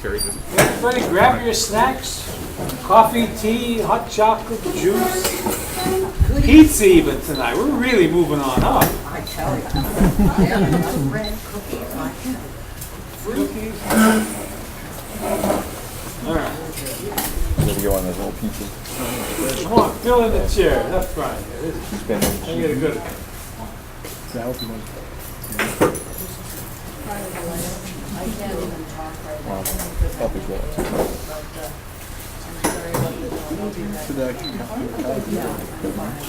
Everybody grab your snacks, coffee, tea, hot chocolate, juice, pizza even tonight. We're really moving on up. I tell you. Yeah, bread, cookies, like Cookies. All right. I'm gonna go on this little pizza. Come on, fill in the chair. That's fine. I get a good. I can't even talk right now. Help as well. No, but yeah, I'll probably.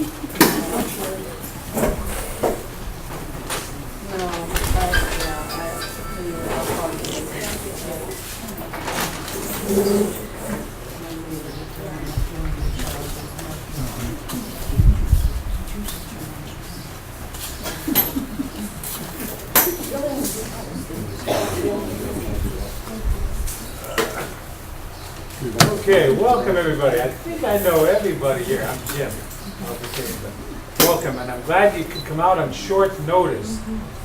Okay, welcome everybody. I think I know everybody here. I'm Jim. Welcome, and I'm glad you could come out on short notice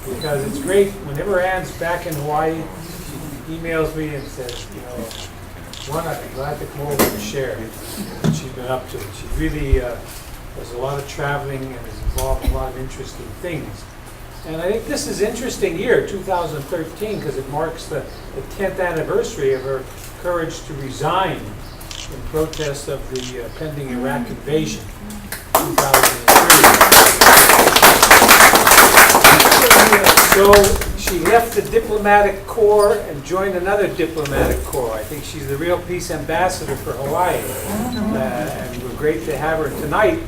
because it's great whenever Ann's back in Hawaii, she emails me and says, you know, one, I'd be glad to come over and share what she's been up to. She really does a lot of traveling and is involved in a lot of interesting things. And I think this is an interesting year, 2013, because it marks the 10th anniversary of her courage to resign in protest of the pending Iraq invasion, 2003. So she left the diplomatic corps and joined another diplomatic corps. I think she's the real peace ambassador for Hawaii, and we're great to have her tonight.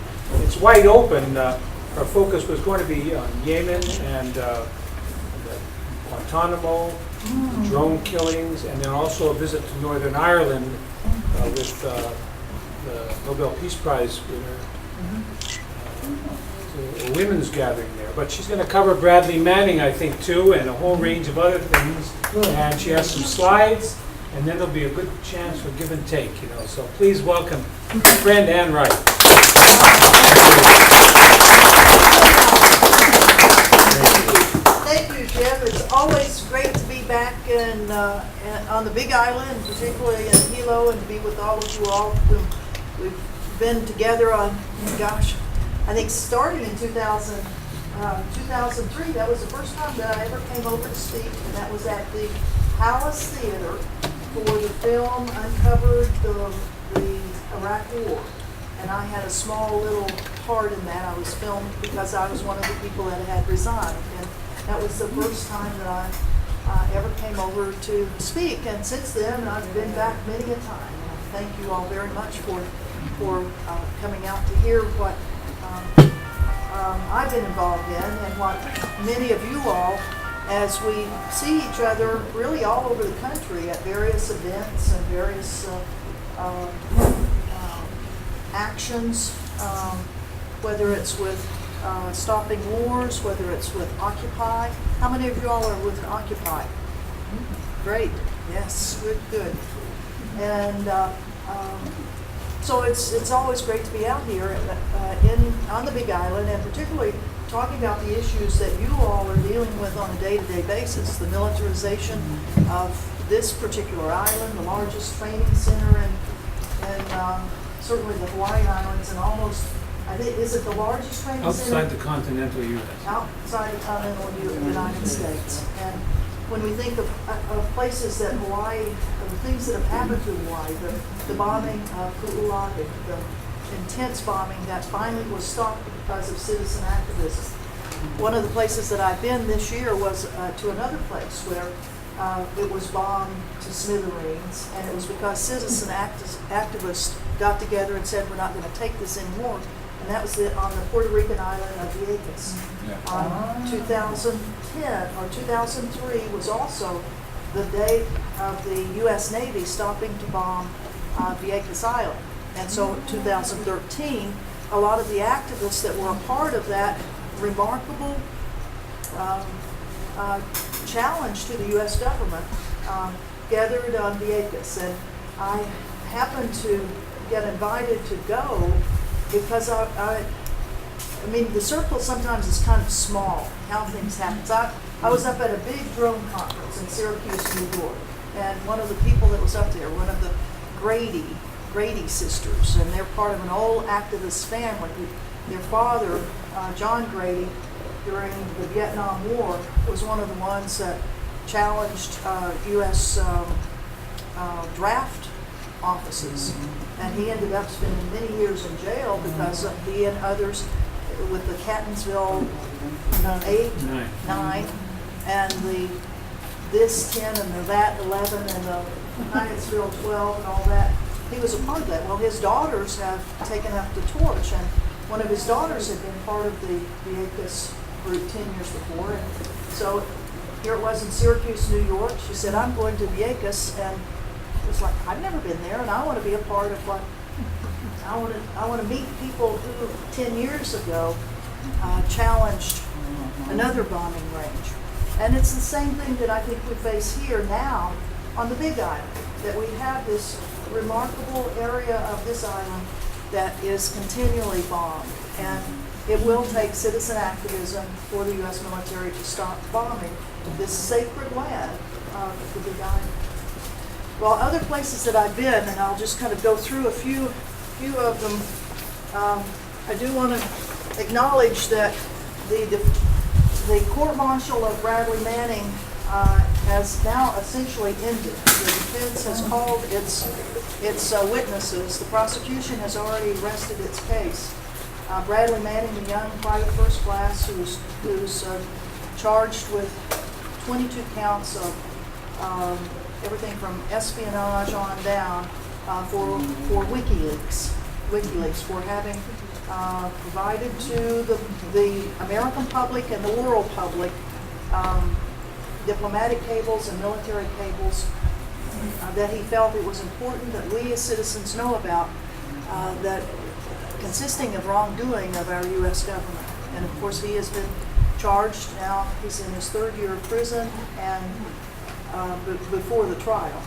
It's wide open. Our focus was going to be on Yemen and Guantanamo, drone killings, and then also a visit to Northern Ireland with the Nobel Peace Prize winner, a women's gathering there. But she's going to cover Bradley Manning, I think, too, and a whole range of other things. And she has some slides, and then there'll be a good chance for give and take, you know. So please welcome my friend Ann Wright. Thank you, Jim. It's always great to be back on the Big Island, particularly in Keaau, and to be with all of you all. We've been together on, gosh, I think starting in 2003. That was the first time that I ever came over to speak, and that was at the Palace Theater for the film Uncovered the Iraq War. And I had a small little part in that. I was filmed because I was one of the people that had resigned. And that was the first time that I ever came over to speak. And since then, I've been back many a time. And I thank you all very much for coming out to hear what I've been involved in and what many of you all, as we see each other really all over the country at various events and various actions, whether it's with stopping wars, whether it's with Occupy. How many of you all are with Occupy? Great. Yes, good. And so it's always great to be out here on the Big Island, and particularly talking about the issues that you all are dealing with on a day-to-day basis. The militarization of this particular island, the largest training center in certainly the Hawaii Islands, and almost, I think, is it the largest training center? Outside the continental U.S. Outside the continental United States. And when we think of places that Hawaii, the things that have happened to Hawaii, the bombing of Keaau, the intense bombing that finally was stopped because of citizen activism. One of the places that I've been this year was to another place where it was bombed to smithereens, and it was because citizen activists got together and said, we're not going to take this anymore. And that was on the Puerto Rican island of Vieques. 2010 or 2003 was also the day of the U.S. Navy stopping to bomb Vieques Island. And so in 2013, a lot of the activists that were a part of that remarkable challenge to the U.S. government gathered on Vieques. And I happened to get invited to go because I I mean, the circle sometimes is kind of small, how things happen. So I was up at a big drone conference in Syracuse, New York, and one of the people that was up there, one of the Grady sisters, and they're part of an old activist family. Their father, John Grady, during the Vietnam War, was one of the ones that challenged U.S. Draft offices, and he ended up spending many years in jail because he and others with the Catonsville 9, and the this 10 and the that 11 and the Hyattsville 12 and all that. He was a part of that. Well, his daughters have taken up the torch, and one of his daughters had been part of the Vieques group 10 years before. And so here it was in Syracuse, New York. She said, I'm going to Vieques, and it was like, I've never been there, and I want to be a part of what, I want to meet people who 10 years ago challenged another bombing range. And it's the same thing that I think we face here now on the Big Island, that we have this remarkable area of this island that is continually bombed. And it will take citizen activism for the U.S. military to stop bombing this sacred land of the Big Island. Well, other places that I've been, and I'll just kind of go through a few of them, I do want to acknowledge that the court-martial of Bradley Manning has now essentially ended. The defense has called its witnesses. The prosecution has already rested its case. Bradley Manning, the young private first class, who's charged with 22 counts of everything from espionage on down for WikiLeaks, for having provided to the American public and the world public diplomatic cables and military cables that he felt it was important that we as citizens know about, that consisting of wrongdoing of our U.S. government. And of course he has been charged now. He's in his 3rd year of prison, and before the trial.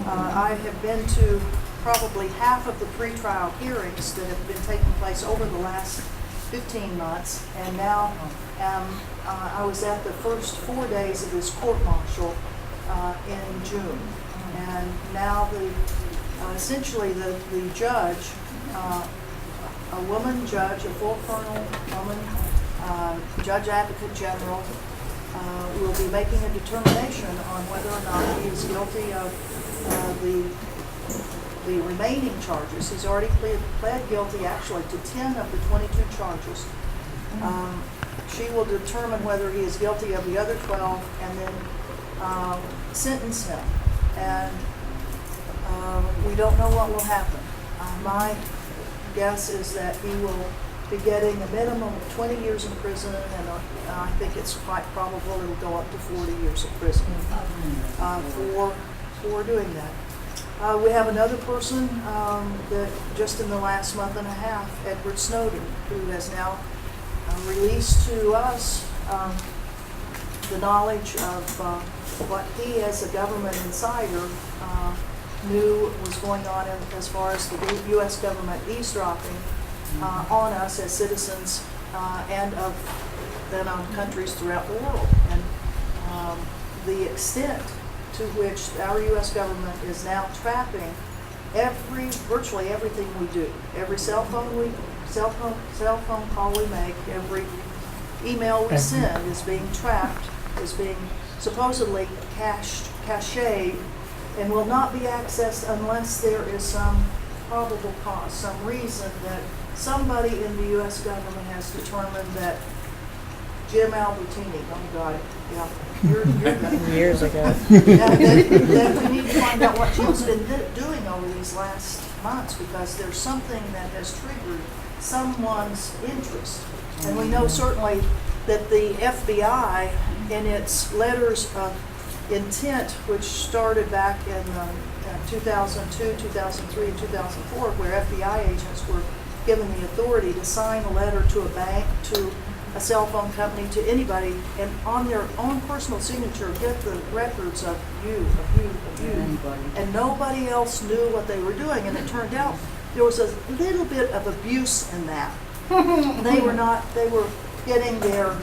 I have been to probably half of the pretrial hearings that have been taking place over the last 15 months, and now I was at the first 4 days of his court-martial in June. And now essentially the judge, a woman judge, a full colonel woman, judge advocate general, will be making a determination on whether or not he is guilty of the remaining charges. He's already pled guilty actually to 10 of the 22 charges. She will determine whether he is guilty of the other 12 and then sentence him. And we don't know what will happen. My guess is that he will be getting a minimum of 20 years in prison, and I think it's quite probable it'll go up to 40 years in prison for doing that. We have another person that just in the last month and a half, Edward Snowden, who has now released to us the knowledge of what he as a government insider knew was going on as far as the U.S. government eavesdropping on us as citizens and then on countries throughout the world. And the extent to which our U.S. government is now trapping virtually everything we do, every cell phone call we make, every email we send is being trapped, is being supposedly cached, and will not be accessed unless there is some probable cause, some reason that somebody in the U.S. government has determined that Jim Albertini, oh God, yeah, you're done. Years ago. That we need to find out what Jim's been doing over these last months, because there's something that has triggered someone's interest. And we know certainly that the FBI, in its letters of intent, which started back in 2002, 2003, and 2004, where FBI agents were given the authority to sign a letter to a bank, to a cell phone company, to anybody, and on their own personal signature get the records of you. And nobody else knew what they were doing. And it turned out there was a little bit of abuse in that. they were getting their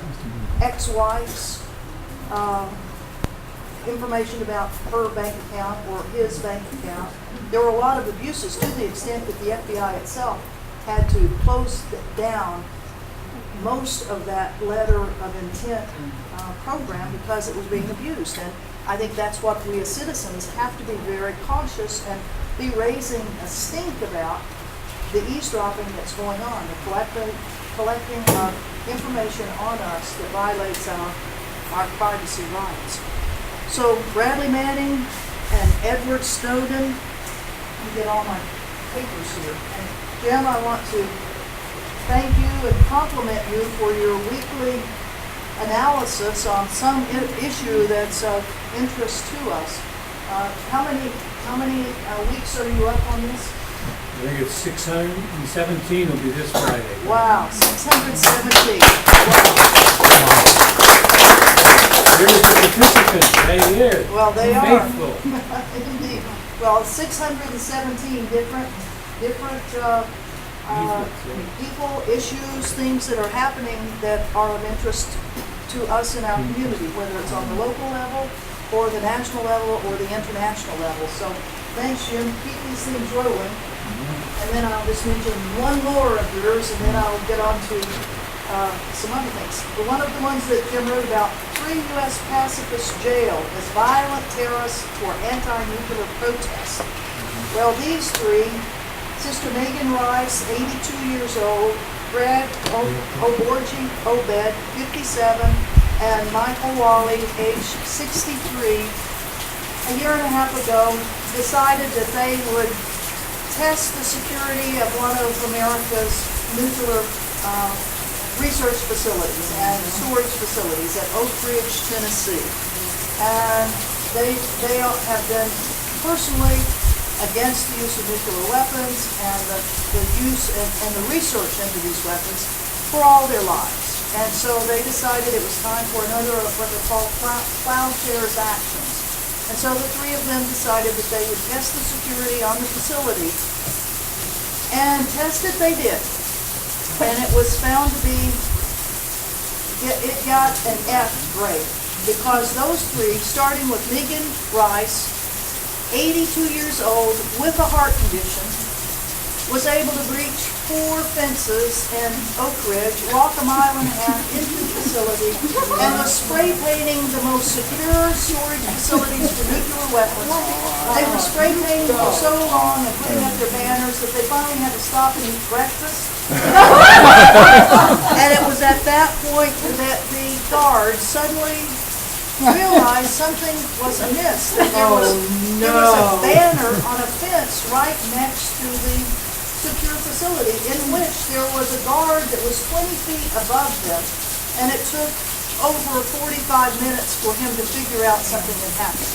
ex-wife's information about her bank account or his bank account. There were a lot of abuses to the extent that the FBI itself had to close down most of that letter of intent program because it was being abused. And I think that's what we as citizens have to be very cautious and be raising a stink about the eavesdropping that's going on, the collecting of information on us that violates our privacy rights. So Bradley Manning and Edward Snowden, let me get all my papers here. And Jim, I want to thank you and compliment you for your weekly analysis on some issue that's of interest to us. How many weeks are you up on this? I think it's 617 will be this Friday. Wow, 617. Here's the participants right here. Well, they are. Faithful. Indeed. Well, 617 different people, issues, things that are happening that are of interest to us in our community, whether it's on the local level or the national level or the international level. So thanks, Jim. Keep these things rolling. And then I'll just mention one more of yours, and then I'll get on to some other things. But one of the ones that Jim wrote about, 3 U.S. pacifists jailed as violent terrorists for anti-nuclear protests. Well, these three, Sister Megan Rice, 82 years old, Brad Oborji Obed, 57, and Michael Wally, age 63, a year and a half ago, decided that they would test the security of one of America's nuclear research facilities and storage facilities at Oak Ridge, Tennessee. And they have been personally against the use of nuclear weapons and the use and the research into these weapons for all their lives. And so they decided it was time for another what they call plowshares actions. And so the three of them decided that they would test the security on the facility. And test it they did. And it was found to be, it got an F grade. Because those three, starting with Megan Rice, 82 years old, with a heart condition, was able to breach 4 fences in Oak Ridge, walk a mile and a half into the facility, and was spray painting the most secure storage facilities for nuclear weapons. They were spray painting for so long and putting up their banners that they finally had to stop and eat breakfast. And it was at that point that the guards suddenly realized something was amiss. That there was a banner on a fence right next to the secure facility in which there was a guard that was 20 feet above them, and it took over 45 minutes for him to figure out something had happened.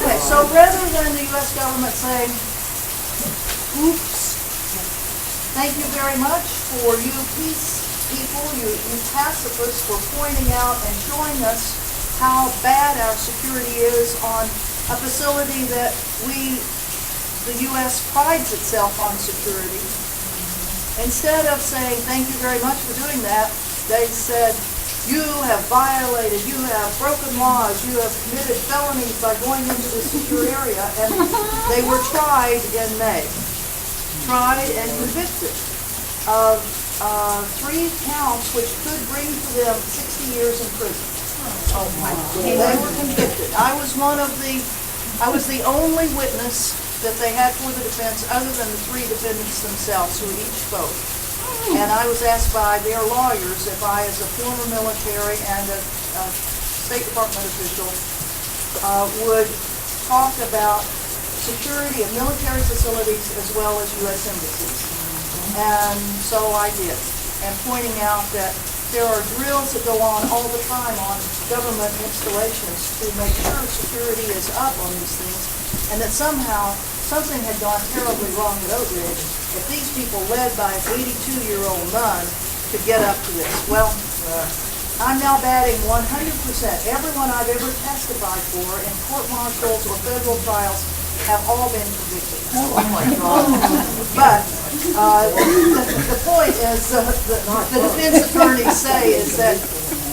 Okay, so rather than the U.S. government saying, oops, thank you very much for you peace people, you pacifists, for pointing out and showing us how bad our security is on a facility that the U.S. prides itself on security. Instead of saying, thank you very much for doing that, they said, you have violated, you have broken laws, you have committed felonies by going into this secure area, and they were tried in May. Tried and convicted of 3 counts which could bring to them 60 years in prison. Oh my They were convicted. I was the only witness that they had for the defense other than the 3 defendants themselves who each spoke. And I was asked by their lawyers if I, as a former military and a State Department official, would talk about security of military facilities as well as U.S. embassies. And so I did. And pointing out that there are drills that go on all the time on government installations to make sure security is up on these things, and that somehow something had gone terribly wrong at Oak Ridge if these people led by an 82-year-old nun could get up to this. Well, I'm now batting 100%. Everyone I've ever testified for in court martials or federal trials have all been convicted. Oh, my God. But the point is, the defense attorneys say is that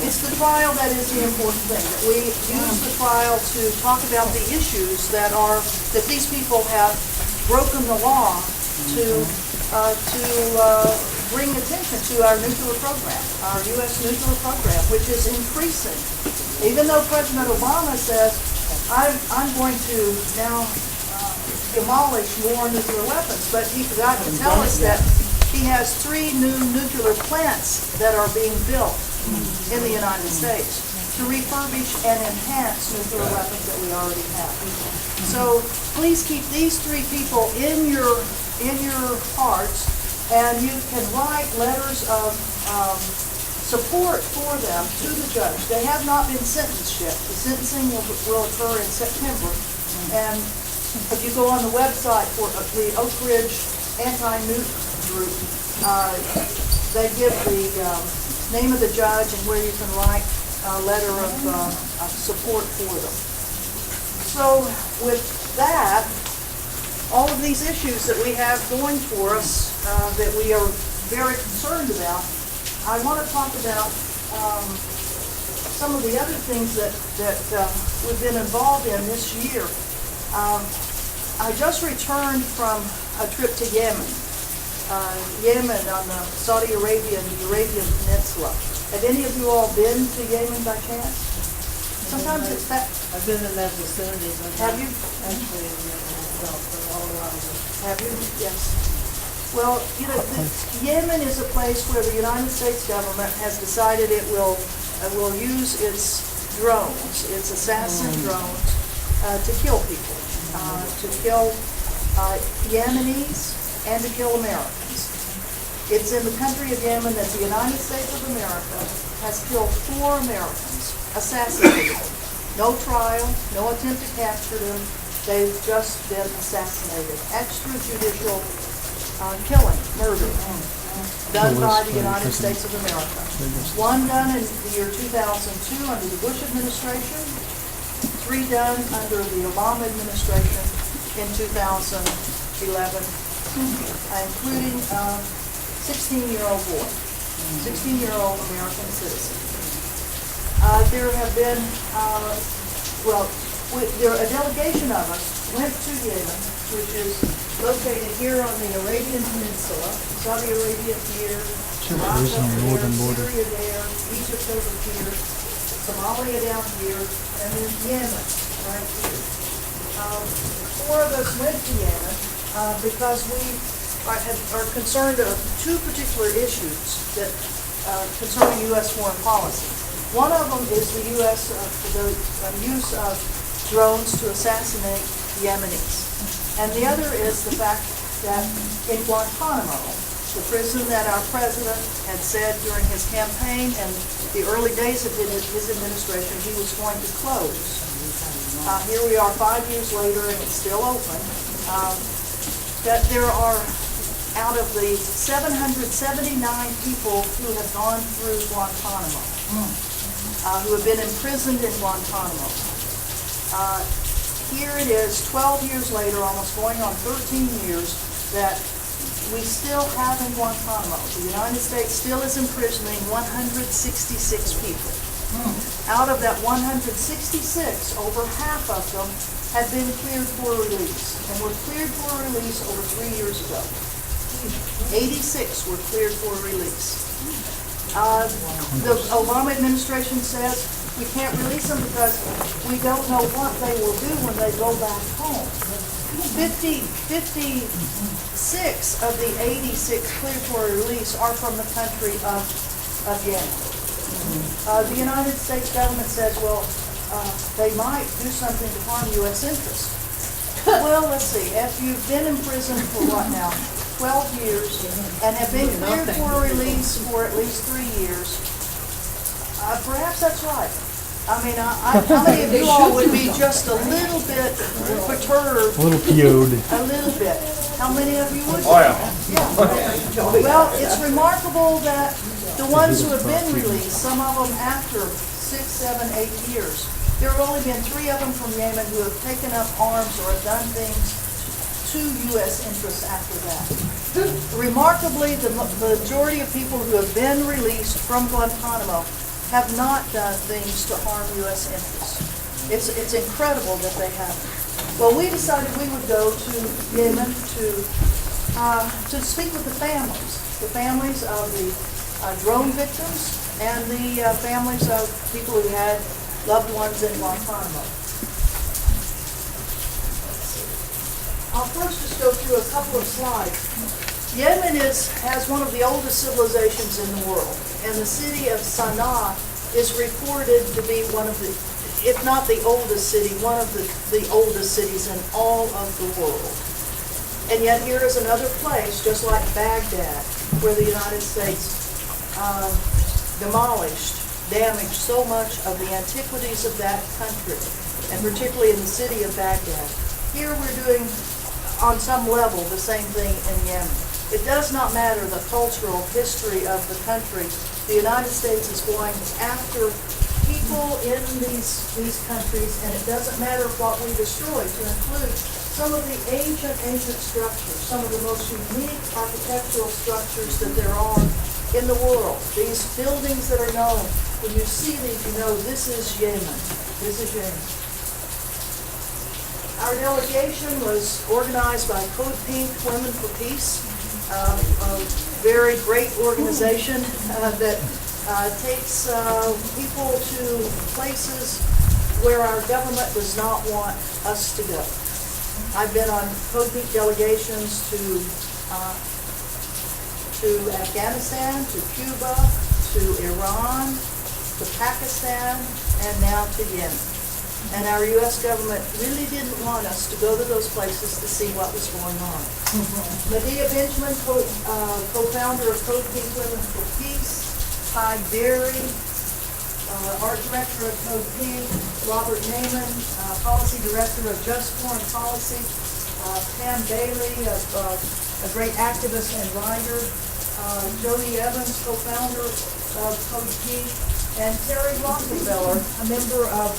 it's the trial that is the important thing. That we use the trial to talk about the issues that these people have broken the law to bring attention to our nuclear program, our U.S. nuclear program, which is increasing. Even though President Obama says, I'm going to now demolish more nuclear weapons, but he forgot to tell us that he has 3 new nuclear plants that are being built in the United States to refurbish and enhance nuclear weapons that we already have. So please keep these 3 people in your hearts, and you can write letters of support for them to the judge. They have not been sentenced yet. The sentencing will occur in September, and if you go on the website for the Oak Ridge Anti-Nuke Group, they give the name of the judge and where you can write a letter of support for them. So with that, all of these issues that we have going for us that we are very concerned about, I want to talk about some of the other things that we've been involved in this year. I just returned from a trip to Yemen. Yemen on the Saudi Arabian Peninsula. Have any of you all been to Yemen by chance? Sometimes it's that. I've been in that vicinity. Have you? Actually, in myself, but all around it. Have you? Yes. Well, Yemen is a place where the United States government has decided it will use its drones, its assassin drones, to kill people, to kill Yemenis and to kill Americans. It's in the country of Yemen that the United States of America has killed 4 Americans, assassinated them. No trial, no attempt to capture them. They've just been assassinated. Extrajudicial killing, murder, done by the United States of America. One done in the year 2002 under the Bush administration, 3 done under the Obama administration in 2011, including a 16-year-old boy, 16-year-old American citizen. There have been, a delegation of us went to Yemen, which is located here on the Arabian Peninsula, Saudi Arabia here, Iraq over here, Syria there, Egypt over here, Somalia down here, and then Yemen right here. 4 of us went to Yemen because we are concerned of 2 particular issues that concerning U.S. foreign policy. One of them is the U.S. The use of drones to assassinate Yemenis. And the other is the fact that in Guantanamo, the prison that our president had said during his campaign and the early days of his administration he was going to close. Here we are 5 years later and it's still open. That there are, out of the 779 people who have gone through Guantanamo, who have been imprisoned in Guantanamo, here it is 12 years later, almost going on 13 years, that we still have in Guantanamo. The United States still is imprisoning 166 people. Out of that 166, over half of them had been cleared for release, and were cleared for release over 3 years ago. 86 were cleared for release. The Obama administration says we can't release them because we don't know what they will do when they go back home. 56 of the 86 cleared for release are from the country of Yemen. The United States government says, well, they might do something to harm U.S. interests. Well, let's see. If you've been in prison for what now? 12 years and have been cleared for release for at least 3 years, perhaps that's right. I mean, how many of you all would be just a little bit perturbed? A little PO'd. A little bit. How many of you would be? Oh, yeah. Yeah. Well, it's remarkable that the ones who have been released, some of them after 6, 7, 8 years, there have only been 3 of them from Yemen who have taken up arms or have done things 2 U.S. interests after that. Remarkably, the majority of people who have been released from Guantanamo have not done things to harm U.S. interests. It's incredible that they haven't. Well, we decided we would go to Yemen to speak with the families of the drone victims and the families of people who had loved ones in Guantanamo. I'll first just go through a couple of slides. Yemen has one of the oldest civilizations in the world, and the city of Sana'a is reported to be one of the, if not the oldest city, one of the oldest cities in all of the world. And yet here is another place, just like Baghdad, where the United States damaged so much of the antiquities of that country, and particularly in the city of Baghdad. Here we're doing, on some level, the same thing in Yemen. It does not matter the cultural history of the country. The United States is going after people in these countries, and it doesn't matter what we destroy, to include some of the ancient structures, some of the most unique architectural structures that there are in the world. These buildings that are known, when you see these, you know this is Yemen. This is Yemen. Our delegation was organized by Code Pink Women for Peace, a very great organization that takes people to places where our government does not want us to go. I've been on Code Pink delegations to Afghanistan, to Cuba, to Iran, to Pakistan, and now to Yemen. And our U.S. government really didn't want us to go to those places to see what was going on. Medea Benjamin, co-founder of Code Pink Women for Peace, Ty Berry, art director of Code Pink, Robert Naiman, policy director of Just Foreign Policy, Pam Bailey, a great activist and writer, Jody Evans, co-founder of Code Pink, and Terry Rockefeller, a member of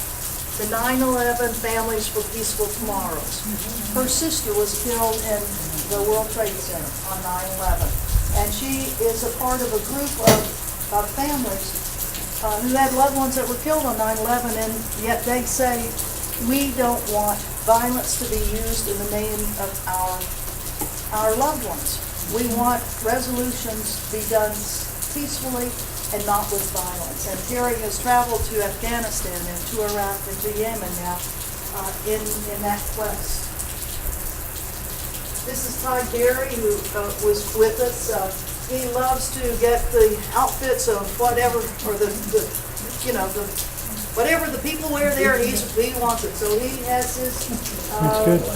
the 9/11 Families for Peaceful Tomorrows. Her sister was killed in the World Trade Center on 9/11, and she is a part of a group of families who had loved ones that were killed on 9/11, and yet they say, we don't want violence to be used in the name of our loved ones. We want resolutions to be done peacefully and not with violence. And Terry has traveled to Afghanistan and to Iraq and to Yemen now in that quest. This is Ty Berry, who was with us. He loves to get the outfits of whatever, or whatever the people wear there, he wants it. So he has his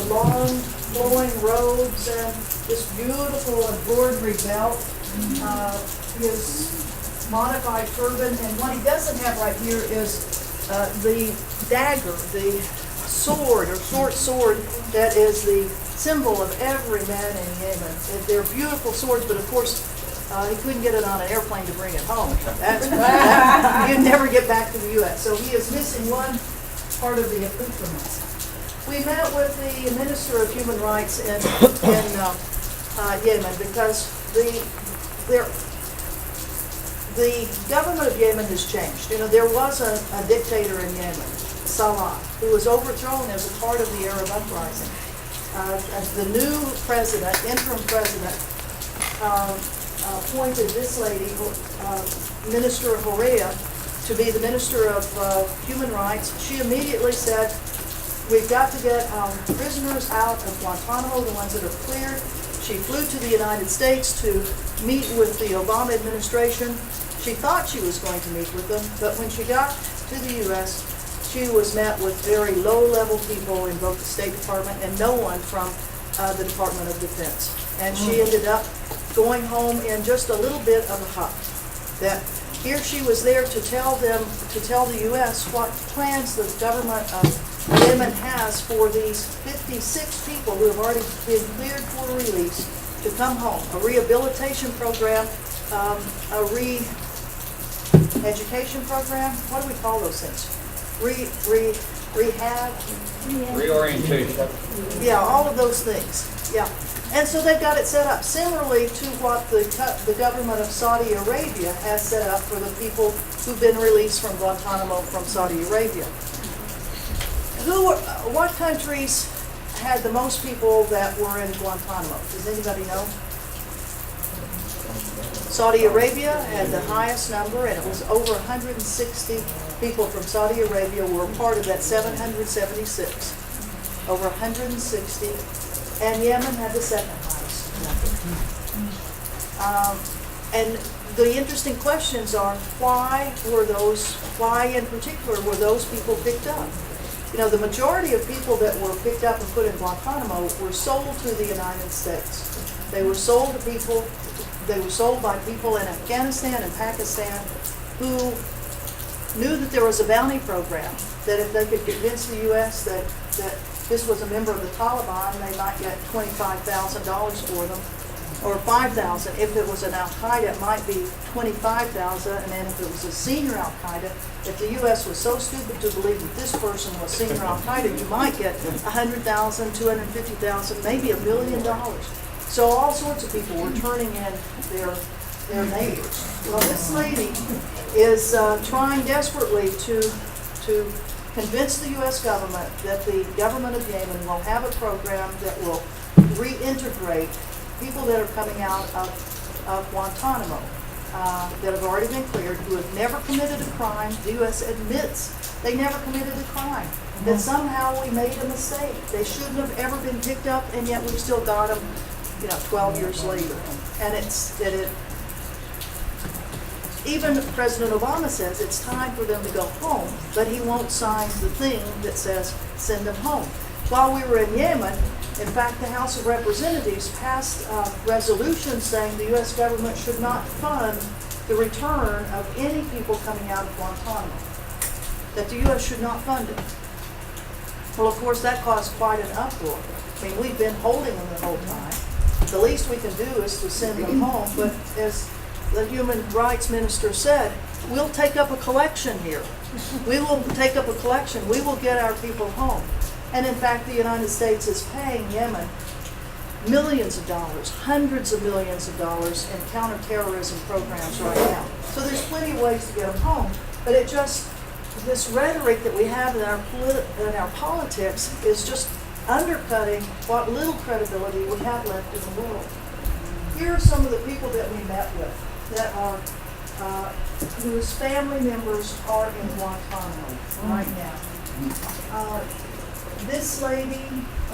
long flowing robes and this beautiful embroidery belt. His modified turban, and what he doesn't have right here is the dagger, the sword or short sword that is the symbol of every man in Yemen. They're beautiful swords, but of course he couldn't get it on an airplane to bring it home. You'd never get back to the U.S. So he is missing one part of the accoutrements. We met with the Minister of Human Rights in Yemen because the government of Yemen has changed. You know, there was a dictator in Yemen, Salah, who was overthrown as a part of the Arab uprising. The new president, interim president, appointed this lady, Minister Horea, to be the Minister of Human Rights. She immediately said, we've got to get our prisoners out of Guantanamo, the ones that are cleared. She flew to the United States to meet with the Obama administration. She thought she was going to meet with them, but when she got to the U.S., she was met with very low-level people in both the State Department and no one from the Department of Defense. And she ended up going home in just a little bit of a huff. That here she was there to tell the U.S. what plans the government of Yemen has for these 56 people who have already been cleared for release to come home. A rehabilitation program, a re-education program. What do we call those things? Rehab? Reorientation. Yeah, all of those things. Yeah, and so they've got it set up similarly to what the government of Saudi Arabia has set up for the people who've been released from Guantanamo from Saudi Arabia. What countries had the most people that were in Guantanamo? Does anybody know? Saudi Arabia had the highest number, and it was over 160 people from Saudi Arabia were part of that 776. Over 160. And Yemen had the second highest number. And the interesting questions are, why in particular were those people picked up? You know, the majority of people that were picked up and put in Guantanamo were sold to the United States. They were sold by people in Afghanistan and Pakistan who knew that there was a bounty program, that if they could convince the U.S. that this was a member of the Taliban, they might get $25,000 for them, or $5,000. If it was an Al-Qaeda, it might be $25,000, and then if it was a senior Al-Qaeda, if the U.S. was so stupid to believe that this person was senior Al-Qaeda, you might get $100,000, $250,000, maybe $1 million. So all sorts of people were turning in their neighbors. Well, this lady is trying desperately to convince the U.S. government that the government of Yemen will have a program that will reintegrate people that are coming out of Guantanamo that have already been cleared, who have never committed a crime. The U.S. admits they never committed a crime, that somehow we made a mistake. They shouldn't have ever been picked up, and yet we've still got them, 12 years later. And even President Obama says it's time for them to go home, but he won't sign the thing that says send them home. While we were in Yemen, in fact, the House of Representatives passed a resolution saying the U.S. government should not fund the return of any people coming out of Guantanamo, that the U.S. should not fund it. Well, of course, that caused quite an uproar. I mean, we've been holding them the whole time. The least we can do is to send them home, but as the Human Rights Minister said, we'll take up a collection here. We will take up a collection. We will get our people home. And in fact, the United States is paying Yemen millions of dollars, hundreds of millions of dollars in counterterrorism programs right now. So there's plenty of ways to get them home. But this rhetoric that we have in our politics is just undercutting what little credibility we have left in the world. Here are some of the people that we met with that are whose family members are in Guantanamo right now. This lady,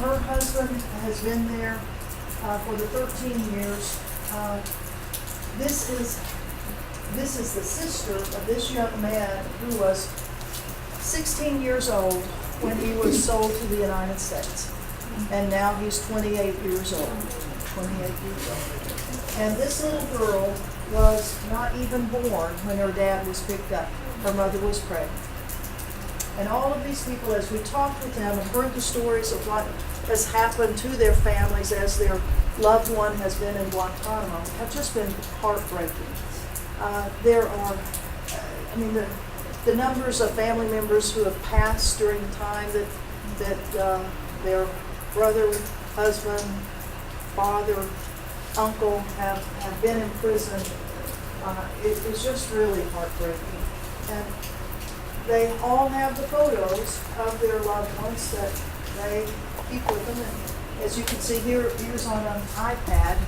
her husband has been there for the 13 years. This is the sister of this young man who was 16 years old when he was sold to the United States. And now he's 28 years old. 28 years old. And this little girl was not even born when her dad was picked up. Her mother was pregnant. And all of these people, as we talked with them and heard the stories of what has happened to their families as their loved one has been in Guantanamo, have just been heartbreaking. The numbers of family members who have passed during the time that their brother, husband, father, uncle have been in prison, it's just really heartbreaking. And they all have the photos of their loved ones that they keep with them. And as you can see here, here's on an iPad.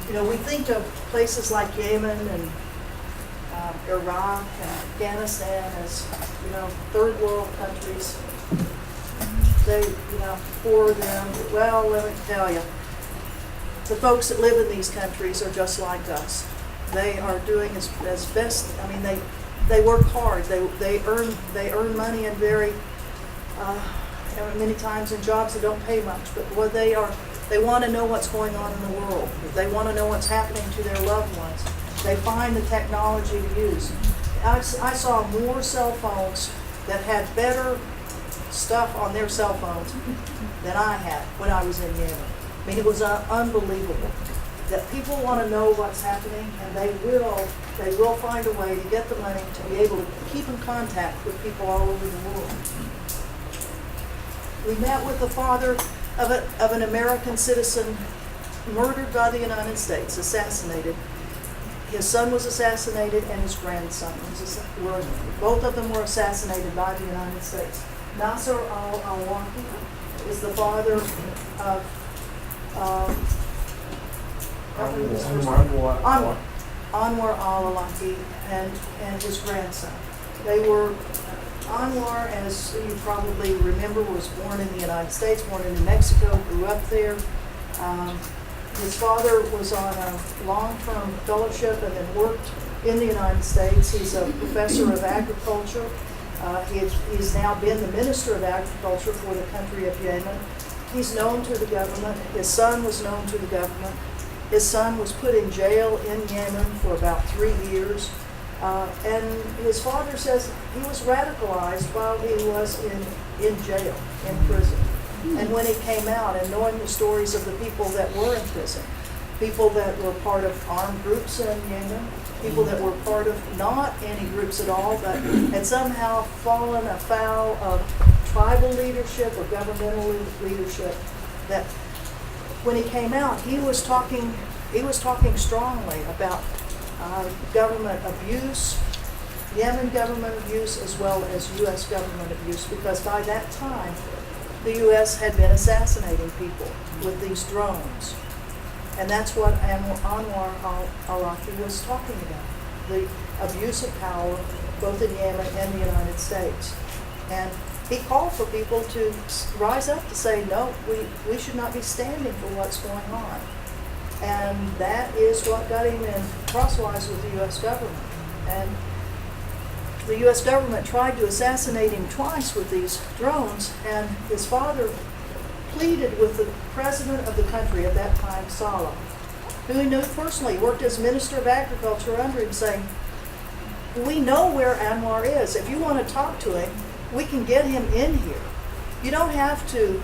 We think of places like Yemen and Iraq and Afghanistan as, third world countries. They, for them, well, let me tell you, the folks that live in these countries are just like us. They are doing as best. I mean, they work hard. They earn money in very many times in jobs that don't pay much. But what they want to know what's going on in the world. They want to know what's happening to their loved ones. They find the technology to use. I saw more cell phones that had better stuff on their cell phones than I had when I was in Yemen. I mean, it was unbelievable that people want to know what's happening, and they will find a way to get the money to be able to keep in contact with people all over the world. We met with the father of an American citizen murdered by the United States, assassinated. His son was assassinated and his grandson were, both of them were assassinated by the United States. Nasser al-Awlaki is the father of Anwar al-Awlaki and his grandson. They were, Anwar, as you probably remember, was born in the United States, born in New Mexico, grew up there. His father was on a long-term fellowship and then worked in the United States. He's a professor of agriculture. He's now been the Minister of Agriculture for the country of Yemen. He's known to the government. His son was known to the government. His son was put in jail in Yemen for about 3 years. And his father says he was radicalized while he was in jail, in prison. And when he came out, and knowing the stories of the people that were in prison, people that were part of armed groups in Yemen, people that were part of not any groups at all, but had somehow fallen afoul of tribal leadership or governmental leadership, that when he came out, he was talking strongly about government abuse, Yemen government abuse, as well as U.S. government abuse, because by that time, the U.S. had been assassinating people with these drones. And that's what Anwar al-Awlaki was talking about, the abuse of power, both in Yemen and the United States. And he called for people to rise up to say, no, we should not be standing for what's going on. And that is what got him in crosswise with the U.S. government. And the U.S. government tried to assassinate him twice with these drones, and his father pleaded with the president of the country at that time, Saleh, who he knew personally, worked as Minister of Agriculture under him, saying, we know where Anwar is. If you want to talk to him, we can get him in here. You don't have to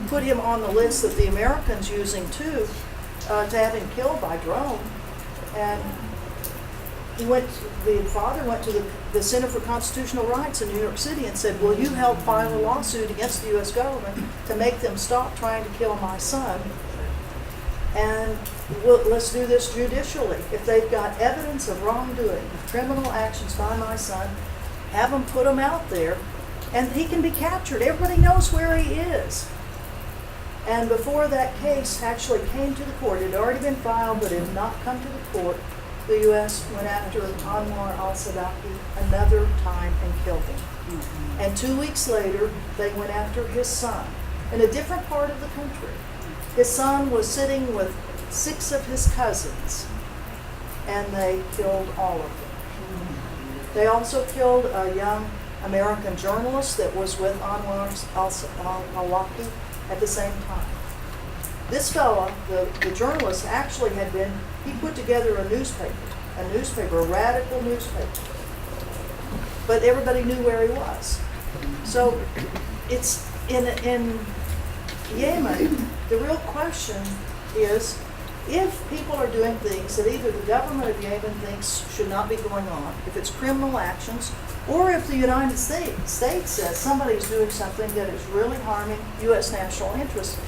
put him on the list that the Americans using too, to have him killed by drone. And the father went to the Center for Constitutional Rights in New York City and said, will you help file a lawsuit against the U.S. government to make them stop trying to kill my son? And let's do this judicially. If they've got evidence of wrongdoing, of criminal actions by my son, have them put him out there, and he can be captured. Everybody knows where he is. And before that case actually came to the court, it had already been filed, but it had not come to the court, the U.S. went after Anwar al-Awlaki another time and killed him. Mm-hmm. And 2 weeks later, they went after his son in a different part of the country. His son was sitting with 6 of his cousins, and they killed all of them. Mm-hmm. They also killed a young American journalist that was with Anwar al-Awlaki at the same time. This fellow, the journalist, actually he put together a newspaper, a radical newspaper. But everybody knew where he was. So it's in Yemen, the real question is, if people are doing things that either the government of Yemen thinks should not be going on, if it's criminal actions, or if the United States says somebody's doing something that is really harming U.S. national interests,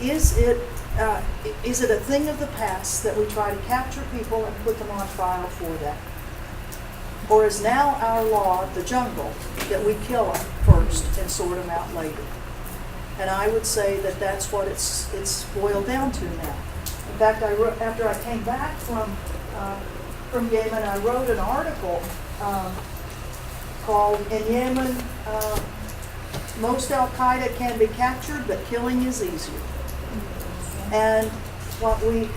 is it a thing of the past that we try to capture people and put them on trial for that? Or is now our law the jungle, that we kill them first and sort them out later? And I would say that that's what it's boiled down to now. In fact, after I came back from Yemen, I wrote an article called "In Yemen, Most Al-Qaeda Can Be Captured, but Killing is Easier." And what we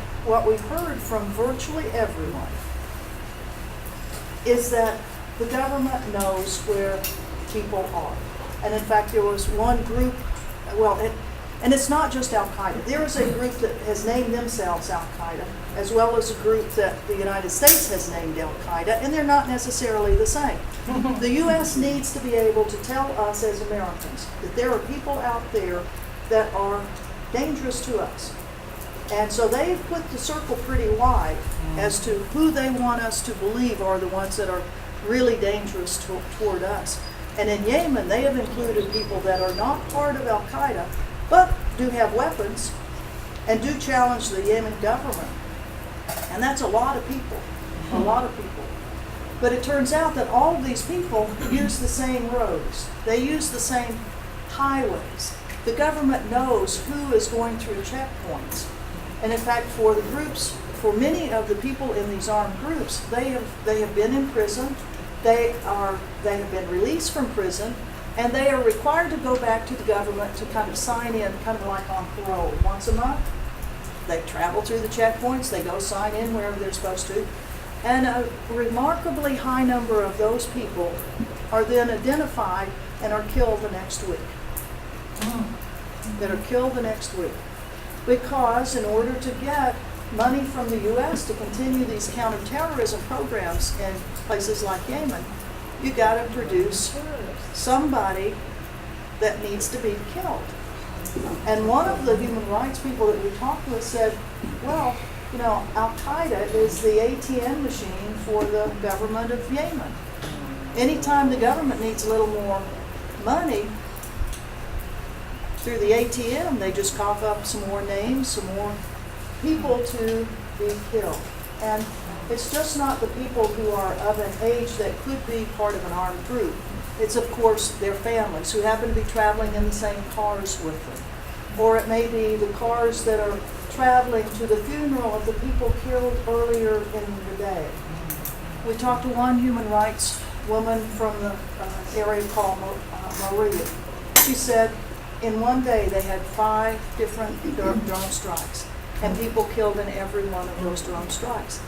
heard from virtually everyone is that the government knows where people are. And in fact, there was one group, and it's not just Al-Qaeda. There is a group that has named themselves Al-Qaeda, as well as a group that the United States has named Al-Qaeda, and they're not necessarily the same. The U.S. needs to be able to tell us as Americans that there are people out there that are dangerous to us. And so they've put the circle pretty wide as to who they want us to believe are the ones that are really dangerous toward us. And in Yemen, they have included people that are not part of Al-Qaeda, but do have weapons and do challenge the Yemen government. And that's a lot of people, a lot of people. But it turns out that all of these people use the same roads. They use the same highways. The government knows who is going through checkpoints. And in fact, for the groups, for many of the people in these armed groups, they have been in prison, they have been released from prison, and they are required to go back to the government to kind of sign in, kind of like on parole. Once a month, they travel through the checkpoints, they go sign in wherever they're supposed to. And a remarkably high number of those people are then identified and are killed the next week. That are killed the next week. Because in order to get money from the U.S. to continue these counterterrorism programs in places like Yemen, you got to produce somebody that needs to be killed. And one of the human rights people that we talked with said, well, you know, Al-Qaeda is the ATM machine for the government of Yemen. Anytime the government needs a little more money, through the ATM, they just cough up some more names, some more people to be killed. And it's just not the people who are of an age that could be part of an armed group. It's, of course, their families who happen to be traveling in the same cars with them. Or it may be the cars that are traveling to the funeral of the people killed earlier in the day. We talked to one human rights woman from the area called Maria. She said in one day they had 5 different drone strikes, and people killed in every one of those drone strikes.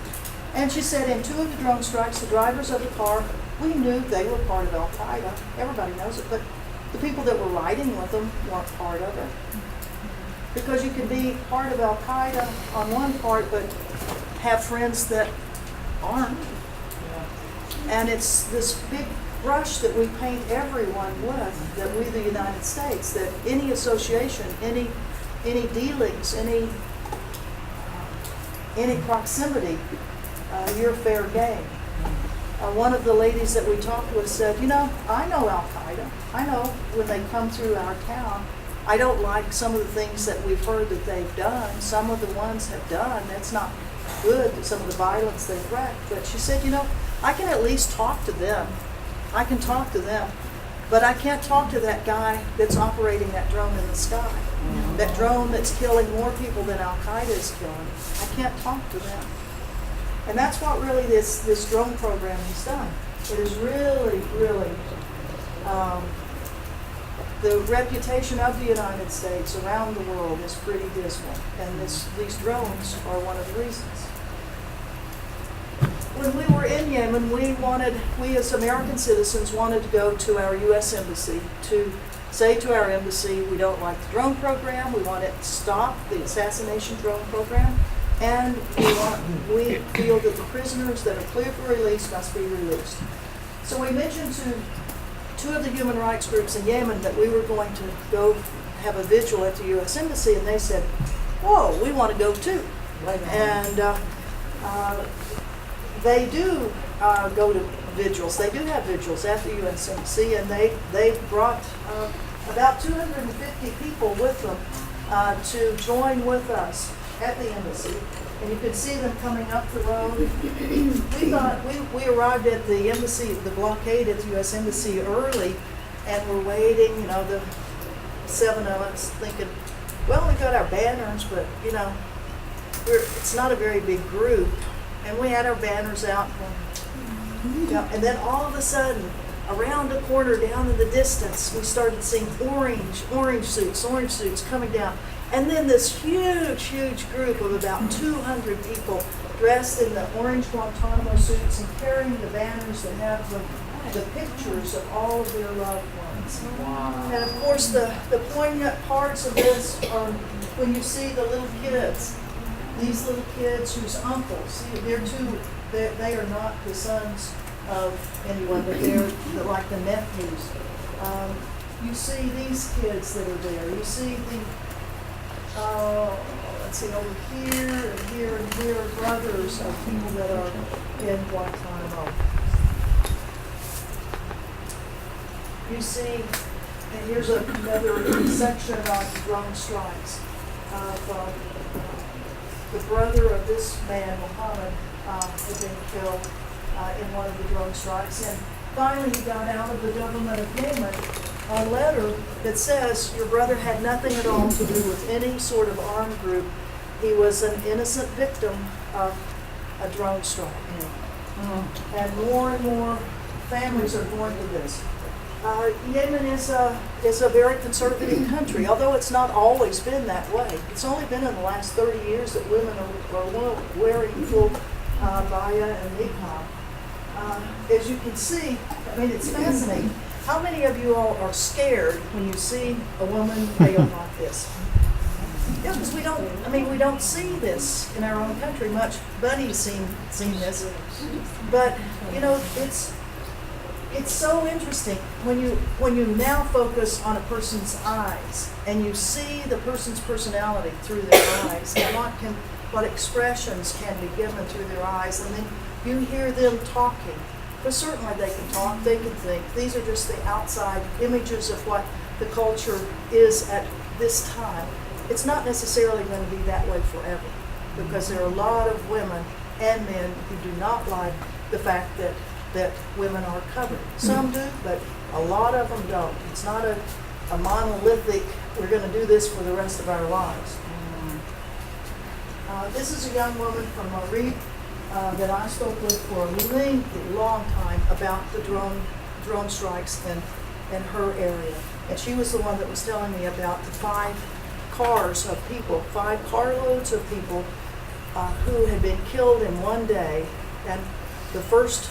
And she said in 2 of the drone strikes, the drivers of the car, we knew they were part of Al-Qaeda. Everybody knows it, but the people that were riding with them weren't part of it. Because you can be part of Al-Qaeda on one part, but have friends that aren't. And it's this big brush that we paint everyone with, that we, the United States, that any association, any dealings, any proximity, you're fair game. One of the ladies that we talked with said, you know, I know Al-Qaeda. I know when they come through our town, I don't like some of the things that we've heard that they've done. Some of the ones have done. That's not good, some of the violence they've wreaked. But she said, you know, I can at least talk to them. I can talk to them. But I can't talk to that guy that's operating that drone in the sky. That drone that's killing more people than Al-Qaeda is killing. I can't talk to them. And that's what really this drone program has done. It is really, really, the reputation of the United States around the world is pretty dismal. And these drones are one of the reasons. When we were in Yemen, we as American citizens wanted to go to our U.S. Embassy to say to our embassy, we don't like the drone program, we want it to stop, the assassination drone program, and we feel that the prisoners that are cleared for release must be released. So we mentioned to 2 of the human rights groups in Yemen that we were going to go have a vigil at the U.S. Embassy, and they said, whoa, we want to go too. And they do go to vigils. They do have vigils at the U.S. Embassy, and they brought about 250 people with them to join with us at the embassy. And you could see them coming up the road. We arrived at the embassy, the blockade at the U.S. Embassy early, and we're waiting, you know, the 7 of us thinking, well, we got our banners, but, you know, it's not a very big group. And we had our banners out. And then all of a sudden, around the corner down in the distance, we started seeing orange suits coming down. And then this huge group of about 200 people dressed in the orange Guantanamo suits and carrying the banners that have the pictures of all of their loved ones. Wow. And of course, the poignant parts of this are when you see the little kids, these little kids whose uncles, they are not the sons of anyone, but they're like the nephews. You see these kids that are there. You see let's see, over here and here and here, brothers of people that are in Guantanamo. You see And here's another section on drone strikes of the brother of this man, Muhammad, had been killed in one of the drone strikes. And finally, he got out of the government of Yemen a letter that says your brother had nothing at all to do with any sort of armed group. He was an innocent victim of a drone strike. And more families are going to this. Yemen is a very conservative country, although it's not always been that way. It's only been in the last 30 years that women are wearing full baya and niqab. As you can see, I mean, it's fascinating. How many of you all are scared when you see a woman veiled like this? Yeah, because we don't see this in our own country much. Bunny's seen this, but you know, it's so interesting when you now focus on a person's eyes and you see the person's personality through their eyes and what expressions can be given through their eyes, and then you hear them talking. But certainly they can talk, they can think. These are just the outside images of what the culture is at this time. It's not necessarily going to be that way forever, because there are a lot of women and men who do not like the fact that women are covered. Some do, but a lot of them don't. It's not a monolithic, we're going to do this for the rest of our lives. This is a young woman from Wright that I spoke with for a lengthy, long time about the drone strikes in her area. And she was the one that was telling me about the 5 carloads of people who had been killed in one day. And the first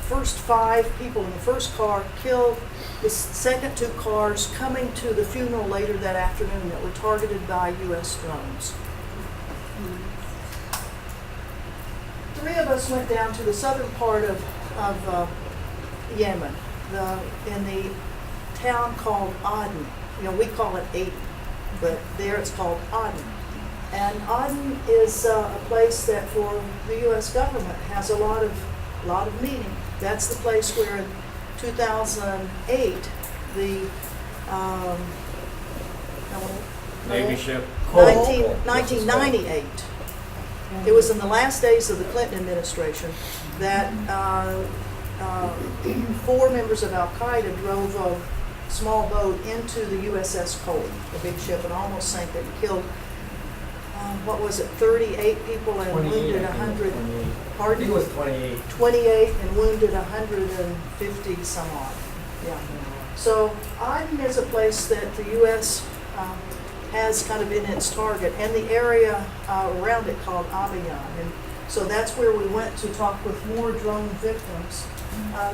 5 people in the first car killed, the second 2 cars coming to the funeral later that afternoon that were targeted by U.S. drones. 3 of us went down to the southern part of Yemen, in the town called Aden. You know, we call it Aden, but there it's called Aden. And Aden is a place that for the U.S. government has a lot of meaning. That's the place where in 2008 the Navy ship. 1998. It was in the last days of the Clinton administration that 4 members of Al-Qaeda drove a small boat into the USS Cole, a big ship, and almost sank it and killed, 38 people and wounded 100. Pardon? I think it was 28. 28 and wounded 150 some odd. Yeah. So Aden is a place that the U.S. Has kind of in its target, and the area around it called Abiyan. And so that's where we went to talk with more drone victims.